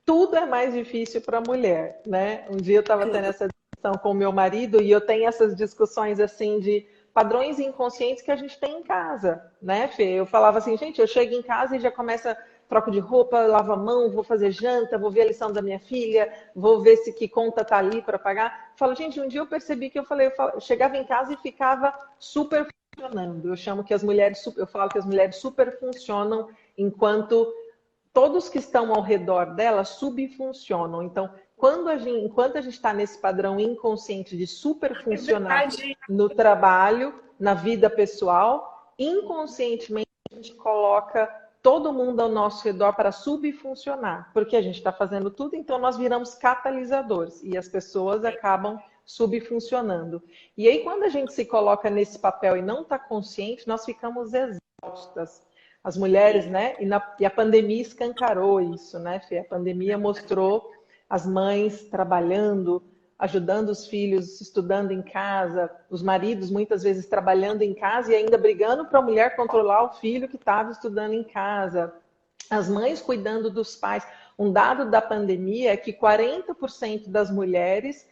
tudo é mais difícil para a mulher, né? Um dia eu estava tendo Tudo. essa discussão com o meu marido e eu tenho essas discussões assim de padrões inconscientes que a gente tem em casa, né, Fê? Eu falava assim, gente, eu chego em casa e já começa troco de roupa, lavo a mão, vou fazer janta, vou ver a lição da minha filha, vou ver se que conta tá ali para pagar. Eu falo, gente, um dia eu percebi que eu chegava em casa e ficava super funcionando. Eu chamo que as mulheres, eu falo que as mulheres super funcionam enquanto todos que estão ao redor dela subfuncionam. Então, enquanto a gente está nesse padrão inconsciente de É superfuncionar verdade. no trabalho, na vida pessoal, inconscientemente a gente coloca todo mundo ao nosso redor para subfuncionar, porque a gente está fazendo tudo, então nós viramos catalisadores e as pessoas acabam subfuncionando. E aí, quando a gente se coloca nesse papel e não está consciente, nós ficamos exaustas. As mulheres, né? E a pandemia escancarou isso, né, Fê? A pandemia mostrou as mães trabalhando, ajudando os filhos, estudando em casa, os maridos muitas vezes trabalhando em casa e ainda brigando para a mulher controlar o filho que estava estudando em casa. As mães cuidando dos pais. Um dado da pandemia é que 40% das mulheres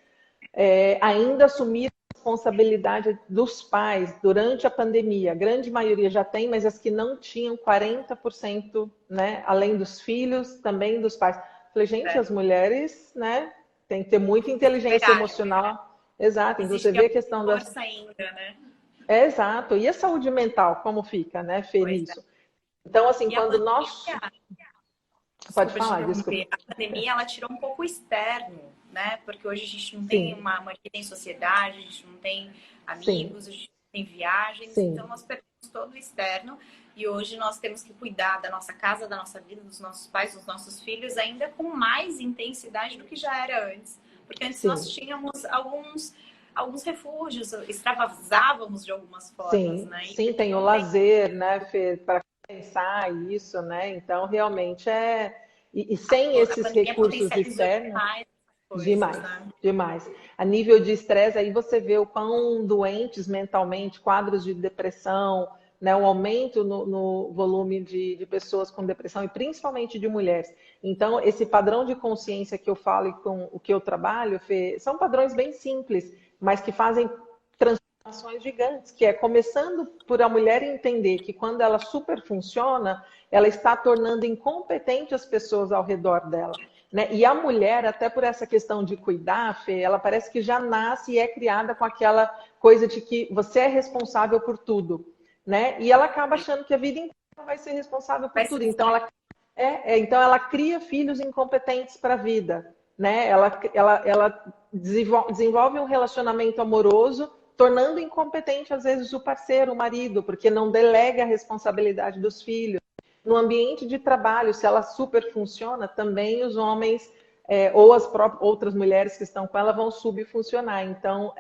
ainda assumiram a responsabilidade dos pais durante a pandemia. A grande maioria já tem, mas as que não tinham, 40%, né? Além dos filhos, também dos pais. Falei, gente, É. as mulheres, né? Tem que ter muita inteligência Superaram. emocional. Exato. Então você Existe vê a questão das. força ainda, né? Exato. E a saúde mental, como fica, né, Fê, Pois é. nisso? Então, assim, E a quando nós. pandemia, Pode desculpa te falar, desculpa. interromper, a pandemia ela tirou um pouco o externo, né? Porque hoje a gente não tem Sim, uma vida em sociedade, a gente não tem sim, amigos, a gente não tem viagens, sim, então nós perdemos todo o externo e hoje nós temos que cuidar da nossa casa, da nossa vida, dos nossos pais, dos nossos filhos, ainda com mais intensidade do que já era antes. Porque antes nós sim. tínhamos alguns refúgios, extravasávamos de algumas formas, Sim, né? E sim, hoje tem o não tem. lazer, né, Fê, para pensar isso, né? Então, realmente é. E sem A esses pandemia recursos potencializou externos, demais as coisas, demais, né? demais. A nível de estresse, aí você vê o quão doentes mentalmente, quadros de depressão, né, um aumento no volume de pessoas com depressão e principalmente de mulheres. Então, esse padrão de consciência que eu falo e com o que eu trabalho, Fê, são padrões bem simples, mas que fazem transformações gigantes, que é começando por a mulher entender que quando ela super funciona, ela está tornando incompetente as pessoas ao redor dela. Né? E a mulher, até por essa questão de cuidar, Fê, ela parece que já nasce e é criada com aquela coisa de que você é responsável por tudo. Né? E ela acaba achando que a vida inteira vai ser responsável por Vai tudo. ser Então então ela cria filhos incompetentes para a vida. Né? Ela desenvolve um relacionamento amoroso tornando incompetente, às vezes, o parceiro, o marido, porque não delega a responsabilidade dos filhos. No ambiente de trabalho, se ela super funciona, também os homens ou as outras mulheres que estão com ela vão subfuncionar. Então,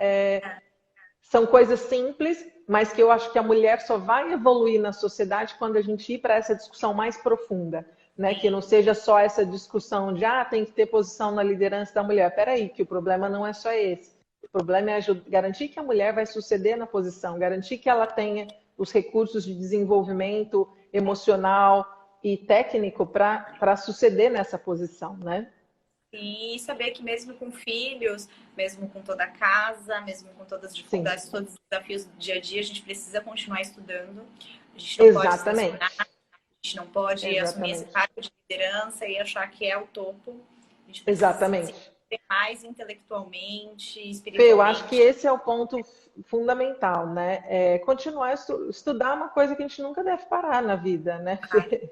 são coisas simples, mas que eu acho que a mulher só vai evoluir na sociedade quando a gente ir para essa discussão mais profunda, né? Que não seja só essa discussão de tem que ter posição na liderança da mulher. Peraí, que o problema não é só esse. O problema é garantir que a mulher vai suceder na posição, garantir que ela tenha os recursos de desenvolvimento emocional e técnico para suceder nessa posição, né? E saber que mesmo com filhos, mesmo com toda a casa, mesmo com todas as dificuldades, Sim. todos os desafios do dia a dia, a gente precisa continuar estudando. A gente não pode Exatamente. a gente não pode assumir Exatamente. esse cargo de liderança e achar que é o topo. A gente precisa Exatamente. ser mais intelectualmente, espiritualmente. Fê, eu acho que esse é o ponto fundamental, né? Continuar a estudar uma coisa que a gente nunca deve parar na vida, né, Fê?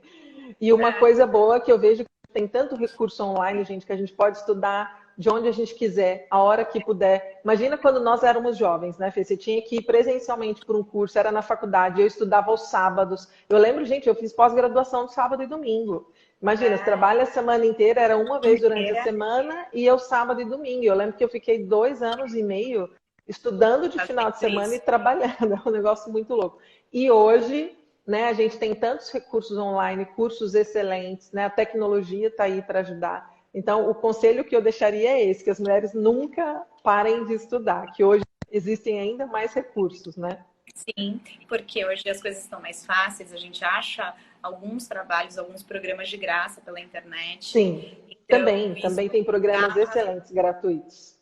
E uma coisa boa que eu vejo que tem tanto recurso online, gente, que a gente pode estudar de onde a gente quiser, a hora que puder. Imagina quando nós éramos jovens, né, Fê? Você tinha que ir presencialmente para um curso, era na faculdade, eu estudava aos sábados. Eu lembro, gente, eu fiz pós-graduação de sábado e domingo. Imagina, você trabalha a semana inteira, era uma vez durante a semana e eu sábado e domingo. Eu lembro que eu fiquei 2 anos e meio estudando de final de semana e trabalhando. É um negócio muito louco. E hoje, né, a gente tem tantos recursos online, cursos excelentes, né? A tecnologia está aí para ajudar. Então, o conselho que eu deixaria é esse, que as mulheres nunca parem de estudar, que hoje existem ainda mais recursos, né? Sim, porque hoje as coisas estão mais fáceis, a gente acha alguns trabalhos, alguns programas de graça pela internet. Sim, então, também tem programas excelentes, gratuitos.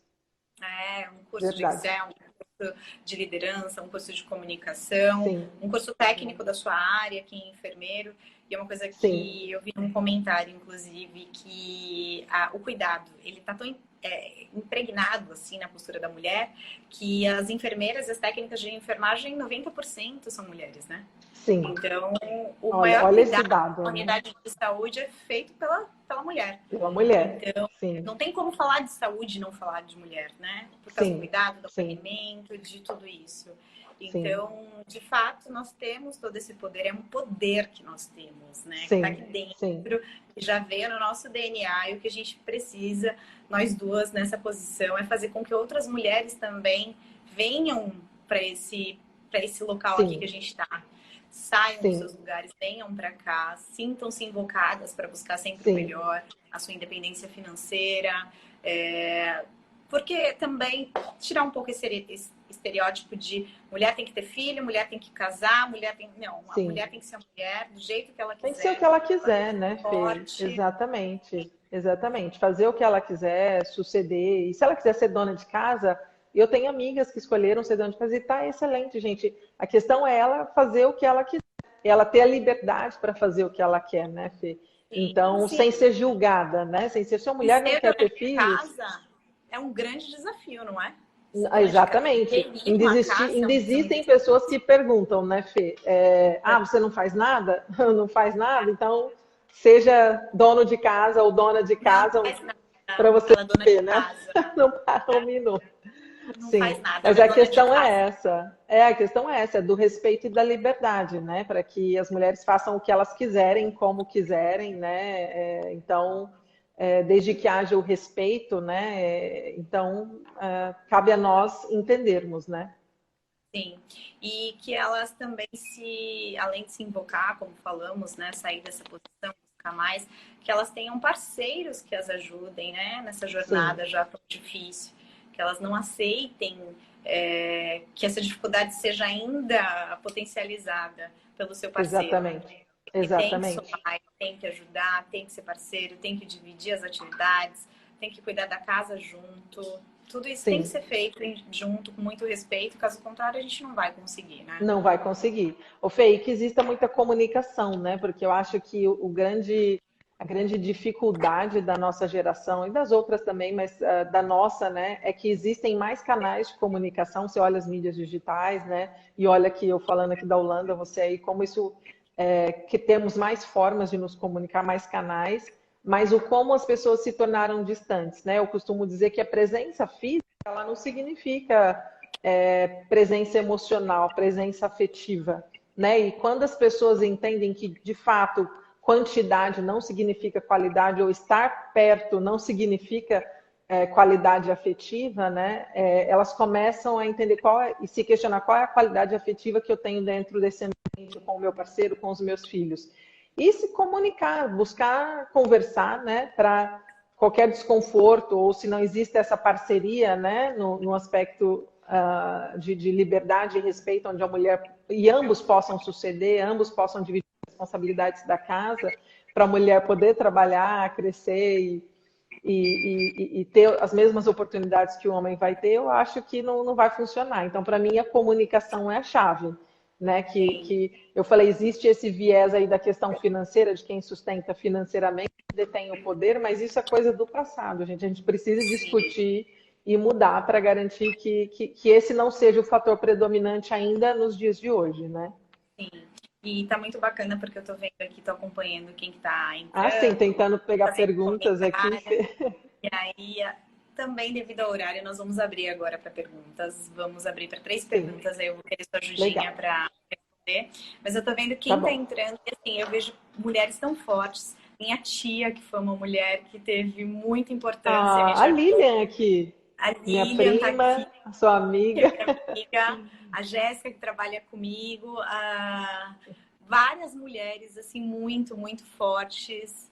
Um curso de Excel, um curso de liderança, um curso de comunicação, um curso técnico da sua área, quem é enfermeiro. E é uma coisa que eu vi num comentário, inclusive, que o cuidado, ele tá tão impregnado, assim, na postura da mulher, que as enfermeiras, as técnicas de enfermagem, 90% são mulheres, né? Sim. Então, o maior cuidado da unidade de saúde é feito pela mulher. Pela mulher. Então, não tem como falar de saúde e não falar de mulher, né? Por causa do cuidado, do acolhimento, de tudo isso. Então, de fato, nós temos todo esse poder, é um poder que nós temos, né? Que está aqui dentro, que já veio no nosso DNA, e o que a gente precisa, nós duas nessa posição, é fazer com que outras mulheres também venham para esse local aqui que a gente está. Saiam dos seus lugares, venham para cá, sintam-se invocadas para buscar sempre o melhor, a sua independência financeira, porque também tirar um pouco esse estereótipo de mulher tem que ter filho, mulher tem que casar, mulher tem... Não, a mulher tem que ser mulher do jeito que ela quiser. Tem que ser o que ela quiser, né, Fê? Exatamente, exatamente. Fazer o que ela quiser, suceder. E se ela quiser ser dona de casa, eu tenho amigas que escolheram ser dona de casa e tá excelente, gente. A questão é ela fazer o que ela quiser. Ela ter a liberdade para fazer o que ela quer, né, Fê? Então, sem ser julgada, né? Sem ser, se a mulher não quer ter filhos... Casa é um grande desafio, não é? Exatamente. Ainda existem pessoas que perguntam, né, Fê? Você não faz nada? Não faz nada? Então, seja dono de casa ou dona de casa para você ver, né? Não para um minuto. Não faz nada. Mas a questão é essa. A questão é essa, do respeito e da liberdade, né? Para que as mulheres façam o que elas quiserem, como quiserem, né? Então, desde que haja o respeito, né? Então, cabe a nós entendermos, né? Sim. E que elas também além de se invocar, como falamos, né? Sair dessa posição, buscar mais, que elas tenham parceiros que as ajudem, né? Nessa jornada já tão difícil. Que elas não aceitem que essa dificuldade seja ainda potencializada pelo seu parceiro. Exatamente. Exatamente. Tem que somar, tem que ajudar, tem que ser parceiro, tem que dividir as atividades, tem que cuidar da casa junto. Tudo isso tem que ser feito junto, com muito respeito, caso contrário a gente não vai conseguir, né? Não vai conseguir. Fê, e que exista muita comunicação, né? Porque eu acho que a grande dificuldade da nossa geração e das outras também, mas da nossa, né, é que existem mais canais de comunicação. Você olha as mídias digitais, né, e olha que eu falando aqui da Holanda, você aí, como isso, que temos mais formas de nos comunicar, mais canais, mas como as pessoas se tornaram distantes, né? Eu costumo dizer que a presença física, ela não significa presença emocional, presença afetiva, né? E quando as pessoas entendem que, de fato, quantidade não significa qualidade, ou estar perto não significa qualidade afetiva, né? Elas começam a entender e se questionar qual é a qualidade afetiva que eu tenho dentro desse ambiente, com o meu parceiro, com os meus filhos. E se comunicar, buscar conversar, né? Para qualquer desconforto, ou se não existe essa parceria, né? No aspecto de liberdade e respeito, onde a mulher e ambos possam suceder, ambos possam dividir as responsabilidades da casa, para a mulher poder trabalhar, crescer e ter as mesmas oportunidades que o homem vai ter, eu acho que não vai funcionar. Então, para mim, a comunicação é a chave, né? Que eu falei, existe esse viés aí da questão financeira, de quem sustenta financeiramente, detém o poder, mas isso é coisa do passado, gente. A gente precisa discutir e mudar para garantir que esse não seja o fator predominante ainda nos dias de hoje, né? Sim. E tá muito bacana porque eu tô vendo aqui, tô acompanhando quem que tá Ah, sim, entrando, tentando pegar perguntas aqui. E aí, também devido ao horário, nós vamos abrir agora para perguntas. Vamos abrir para 3 perguntas, aí eu vou querer sua ajudinha para responder. Mas eu tô vendo quem tá entrando, e assim, eu vejo mulheres tão fortes. Minha tia, que foi uma mulher que teve muita importância. A Lilian aqui. A minha Lilian prima, tá aqui, a sua amiga. Minha amiga, a Jéssica, que trabalha comigo, várias mulheres assim muito, muito fortes.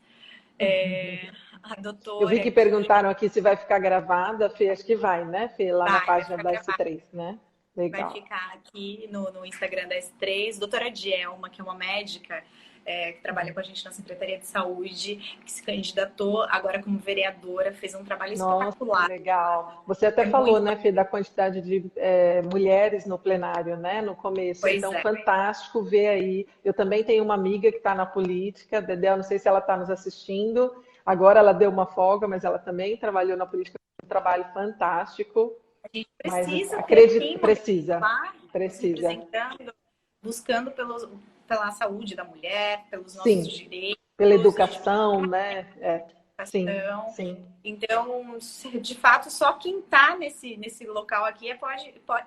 A doutora. Eu vi que perguntaram aqui se vai ficar gravada, Fê, acho que vai, né, Fê? Lá na página da S3, né? Legal. Vai ficar aqui no Instagram da S3. Doutora Djelma, que é uma médica que trabalha com a gente na Secretaria de Saúde, que se candidatou agora como vereadora, fez um trabalho espetacular. Nossa, legal. Você até falou, né, Fê, da quantidade de mulheres no plenário, né, no começo. Pois então, fantástico ver aí. Eu também tenho uma amiga que está na política, Dedé, não sei se ela está nos assistindo. Agora ela deu uma folga, mas ela também trabalhou na política, um trabalho fantástico. A gente precisa, precisa. Representando, buscando pela saúde da mulher, pelos nossos direitos. Pela educação, né? Sim. Então, de fato, só quem está nesse local aqui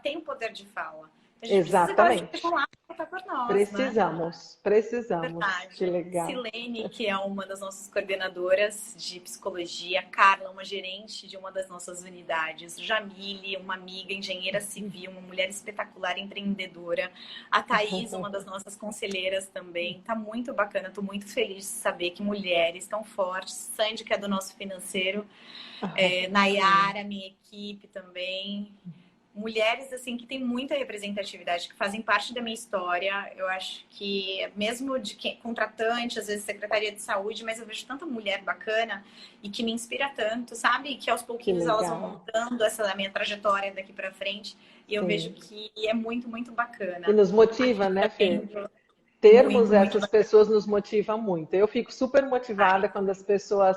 tem o poder de fala. A gente Exatamente. precisa lá votar por nós, precisamos. Verdade. Que legal. Silene, que é uma das nossas coordenadoras de psicologia, Carla, uma gerente de uma das nossas unidades, Jamile, uma amiga, engenheira civil, uma mulher espetacular, empreendedora, a Thaís, uma das nossas conselheiras também. Tá muito bacana, tô muito feliz de saber que mulheres tão fortes, Sandy, que é do nosso financeiro, Nayara, minha equipe também. Mulheres, assim, que tem muita representatividade, que fazem parte da minha história. Eu acho que, mesmo de contratante, às vezes Secretaria de Saúde, mas eu vejo tanta mulher bacana e que me inspira tanto, sabe? Que aos pouquinhos elas vão montando a minha trajetória daqui para frente. E eu vejo que é muito, muito bacana. E nos motiva, né, Fê? Termos essas pessoas nos motiva muito. Eu fico super motivada quando as pessoas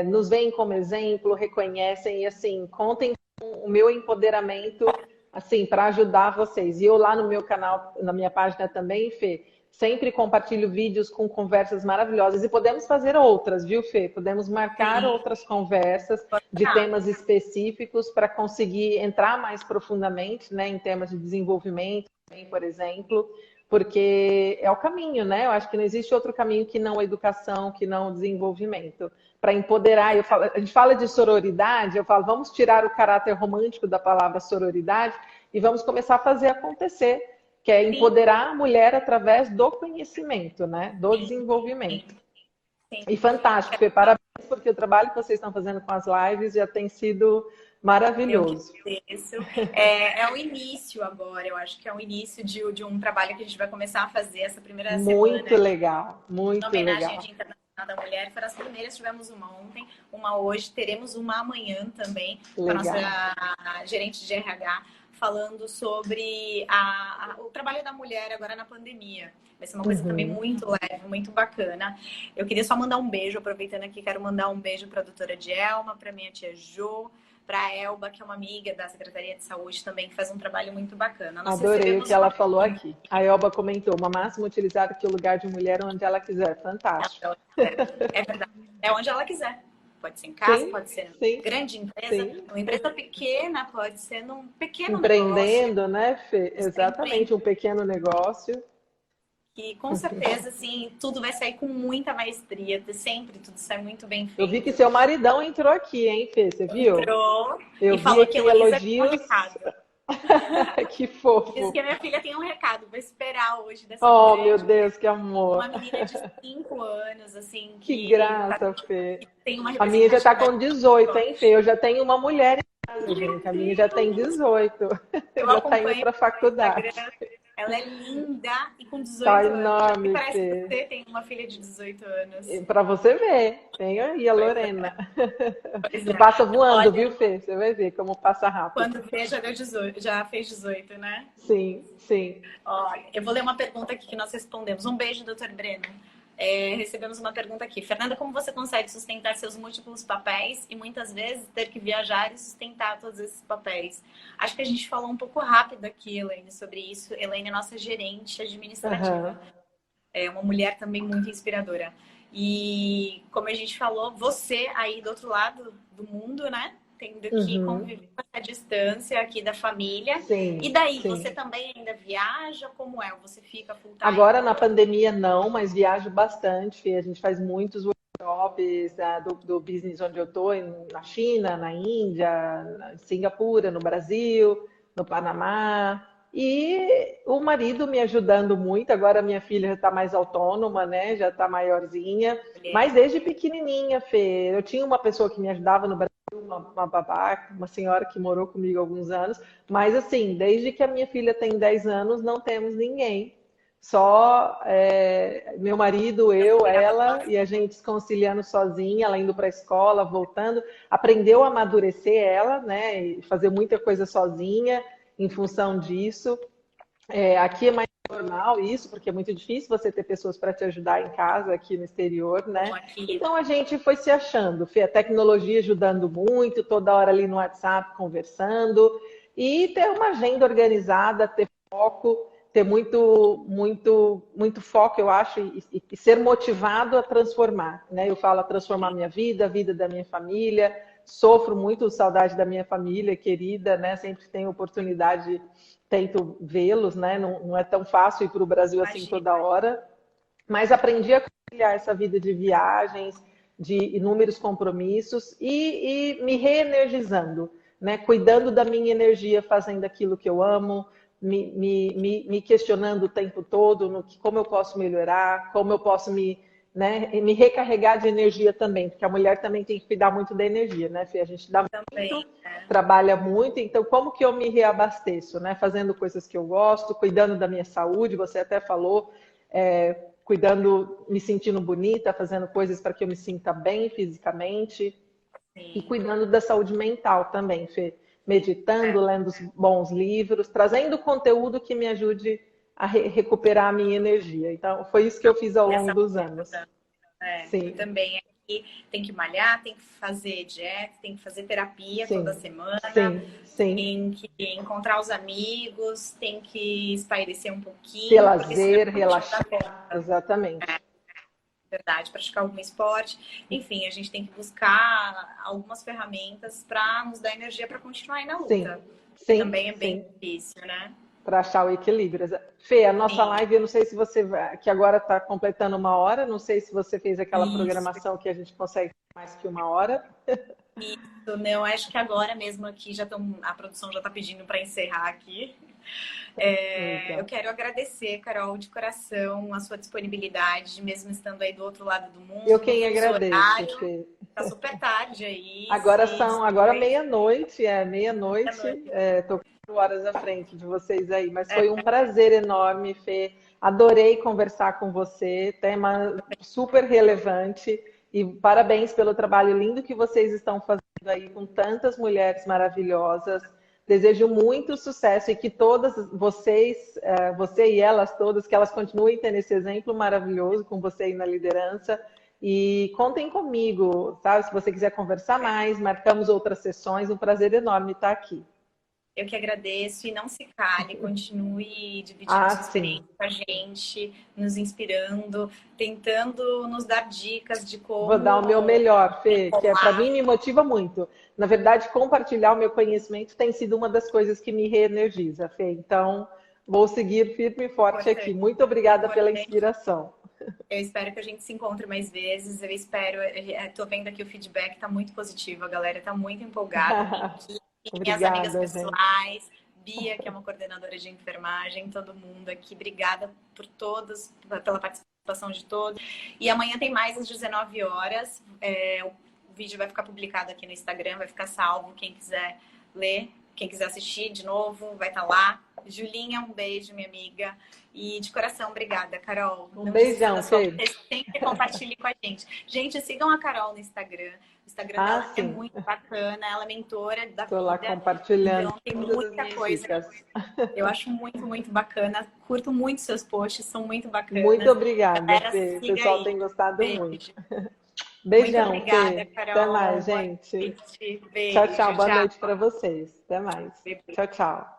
nos veem como exemplo, reconhecem e, assim, contem o meu empoderamento, assim, para ajudar vocês. E eu lá no meu canal, na minha página também, Fê, sempre compartilho vídeos com conversas maravilhosas. E podemos fazer outras, viu, Fê? Podemos marcar outras conversas de temas específicos para conseguir entrar mais profundamente, né, em temas de desenvolvimento, por exemplo, porque é o caminho, né? Eu acho que não existe outro caminho que não a educação, que não o desenvolvimento. Para empoderar, a gente fala de sororidade, eu falo, vamos tirar o caráter romântico da palavra sororidade e vamos começar a fazer acontecer, que é empoderar a mulher através do conhecimento, né? Do desenvolvimento. E fantástico, Fê, parabéns, porque o trabalho que vocês estão fazendo com as lives já tem sido maravilhoso. É o início agora, eu acho que é o início de um trabalho que a gente vai começar a fazer essa primeira semana. Muito legal, muito legal. Em homenagem ao Dia Internacional da Mulher, foram as primeiras, tivemos uma ontem, uma hoje, teremos uma amanhã também, com a nossa gerente de RH, falando sobre o trabalho da mulher agora na pandemia. Vai ser uma coisa também muito leve, muito bacana. Eu queria só mandar um beijo, aproveitando aqui, quero mandar um beijo para a doutora Djelma, para minha tia Jo, para a Elba, que é uma amiga da Secretaria de Saúde também, que faz um trabalho muito bacana. Adorei o que ela falou aqui. A Elba comentou, uma máxima utilizada que o lugar de mulher onde ela quiser. Fantástico. É verdade. É onde ela quiser. pode ser em casa, Sim, pode ser sim, numa grande empresa, sim. uma empresa pequena, pode ser num pequeno negócio. Empreendendo, né, Fê? Você Exatamente, um pequeno negócio. que com certeza, assim, tudo vai sair com muita maestria, sempre tudo sai muito bem Eu vi que feito. seu maridão entrou aqui, hein, Fê? Você viu? Entrou Eu e vi falou que a aqui Heloísa tem um elogios. recado. Que Diz fofo. que a minha filha tem um recado, vou esperar hoje dessa Oh, meu grande, Deus, que amor. uma menina de 5 anos, assim, Que que, graça, Fê. que tem uma A minha já tá representatividade com 18, hein, forte. Fê? Eu já tenho uma mulher em casa, Meu gente. A minha já tem Deus! 18. Eu Já tá indo acompanho pra no Instagram. faculdade. Ela é linda e com Tá 18 anos. E enorme, parece que Fê. você tem uma filha de 18 anos. Pra você ver. Tem aí a Pois Lorena. é, pois E é. passa voando, Olha, viu, Fê? Você vai ver como passa rápido. quando vê, já deu 18, já fez 18, né? Sim, sim. Olha, eu vou ler uma pergunta aqui que nós respondemos. Um beijo, doutor Breno. Recebemos uma pergunta aqui. Fernanda, como você consegue sustentar seus múltiplos papéis e muitas vezes ter que viajar e sustentar todos esses papéis? Acho que a gente falou um pouco rápido aqui, Elaine, sobre isso. Elaine é nossa gerente Aham. administrativa. É uma mulher também muito inspiradora. E como a gente falou, você aí do outro lado do mundo, né? Tendo que Uhum. conviver com essa distância aqui da família. E Sim, daí, você sim. também ainda viaja? Como é? Você fica full time Agora na no... pandemia não, mas viajo bastante, Fê. A gente faz muitos workshops do business onde eu estou, na China, na Índia, em Singapura, no Brasil, no Panamá. E o marido me ajudando muito. Agora minha filha já está mais autônoma, né? Já está maiorzinha. Mas mulher? desde pequenininha, Fê. Eu tinha uma pessoa que me ajudava no Brasil, uma babá, uma senhora que morou comigo há alguns anos. Mas assim, desde que a minha filha tem 10 anos, não temos ninguém. Só meu marido, Você eu, virava ela, e a sozinha? gente se conciliando sozinha, ela indo para a escola, voltando. Aprendeu a amadurecer ela, né? E fazer muita coisa sozinha em função disso. Aqui é mais normal isso, porque é muito difícil você ter pessoas para te ajudar em casa, aqui no exterior, Como né? aqui. Então a gente foi se achando, a tecnologia ajudando muito, toda hora ali no WhatsApp conversando, e ter uma agenda organizada, ter foco, ter muito foco, eu acho, e ser motivado a transformar, né? Eu falo a transformar minha vida, a vida da minha família, sofro muito saudade da minha família querida, né? Sempre tenho oportunidade, tento vê-los, né? Não, não é tão fácil ir para o Brasil assim Imagina. toda hora, mas aprendi a conciliar essa vida de viagens, de inúmeros compromissos e me reenergizando, né? Cuidando da minha energia, fazendo aquilo que eu amo, me questionando o tempo todo no que, como eu posso melhorar, como eu posso me recarregar de energia também, porque a mulher também tem que cuidar muito da energia, né, Fê? A gente dá muito, Também, né? trabalha muito, então como que eu me reabasteço, né? Fazendo coisas que eu gosto, cuidando da minha saúde, você até falou, cuidando, me sentindo bonita, fazendo coisas para que eu me sinta bem fisicamente e Sim. cuidando da saúde mental também, Fê. Meditando, É, lendo bons livros, trazendo conteúdo que me ajude a recuperar a minha energia. Então, foi isso que eu fiz ao longo essa dos anos. mudança. Eu Sim, também aqui tem que malhar, tem que fazer dieta, tem que fazer terapia toda sim, semana, sim, sim. tem que encontrar os amigos, tem que espairecer um Ter pouquinho, porque senão lazer, a gente não dá relaxar, conta, exatamente. verdade, praticar algum esporte. Enfim, a gente tem que buscar algumas ferramentas para nos dar energia para continuar aí na Sim, luta. Porque sim, também é bem sim. difícil, né? Para achar o equilíbrio. Fê, a nossa Sim, live, eu não sei se você que agora está completando uma hora, não sei se você fez aquela isso. programação que a gente consegue mais que uma hora. Isso, né? Eu acho que agora mesmo aqui a produção já está pedindo para encerrar aqui. Eu Então, quero agradecer, Carol, de coração, a sua disponibilidade, mesmo estando aí do outro lado do eu mundo, no quem fuso agradeço, horário. Fê. Tá super tarde aí, Agora se são, agora dispõe. meia-noite, É meia-noite, noite. estou 4 horas à frente de vocês aí, mas foi um prazer enorme, Fê. Adorei conversar com você, tema super relevante e parabéns pelo trabalho lindo que vocês estão fazendo aí com tantas mulheres maravilhosas. Desejo muito sucesso e que todas vocês, você e elas todas, que elas continuem tendo esse exemplo maravilhoso com você aí na liderança. E contem comigo, tá? Se você quiser conversar mais, marcamos outras sessões. Um prazer enorme estar aqui. Eu que agradeço e não se cale, continue dividindo Ah, sua sim. experiência com a gente, nos inspirando, tentando nos dar dicas de Vou dar o meu como melhor, Fê, que é para decolar. mim me motiva muito. Na verdade, compartilhar o meu conhecimento tem sido uma das coisas que me reenergiza, Fê. Então, vou seguir firme e forte aqui. Importante, Muito obrigada pela importante. inspiração. Eu espero que a gente se encontre mais vezes. Eu espero, tô vendo aqui o feedback, tá muito positivo, a galera tá muito empolgada. Minha equipe, minhas amigas Obrigada, gente. pessoais, Bia, que é uma coordenadora de enfermagem, todo mundo aqui. Obrigada por todos, pela participação de todos. E amanhã tem mais às 19 horas. O vídeo vai ficar publicado aqui no Instagram, vai ficar salvo. Quem quiser ler, quem quiser assistir de novo, vai estar lá. Julinha, um beijo, minha amiga. E de coração, obrigada, Carol. Um Não desista beijão, da sua Fê. vida, sempre compartilhe com a gente. Gente, sigam a Carol no Instagram. O Instagram Ah, dela é sim. muito bacana, ela é mentora da Estou lá vida, compartilhando então tem todas as muita minhas coisa. dicas. Eu acho muito, muito bacana. Curto muito seus posts, são muito Muito bacanas. obrigada, Galera, Fê. O siga pessoal aí. tem gostado muito. Beijo. Muito Beijão, obrigada, Fê. Até Carol. mais, Boa gente. noite. Tchau, tchau. Beijo. Boa Tchau. noite para vocês. Até mais. Tchau, tchau.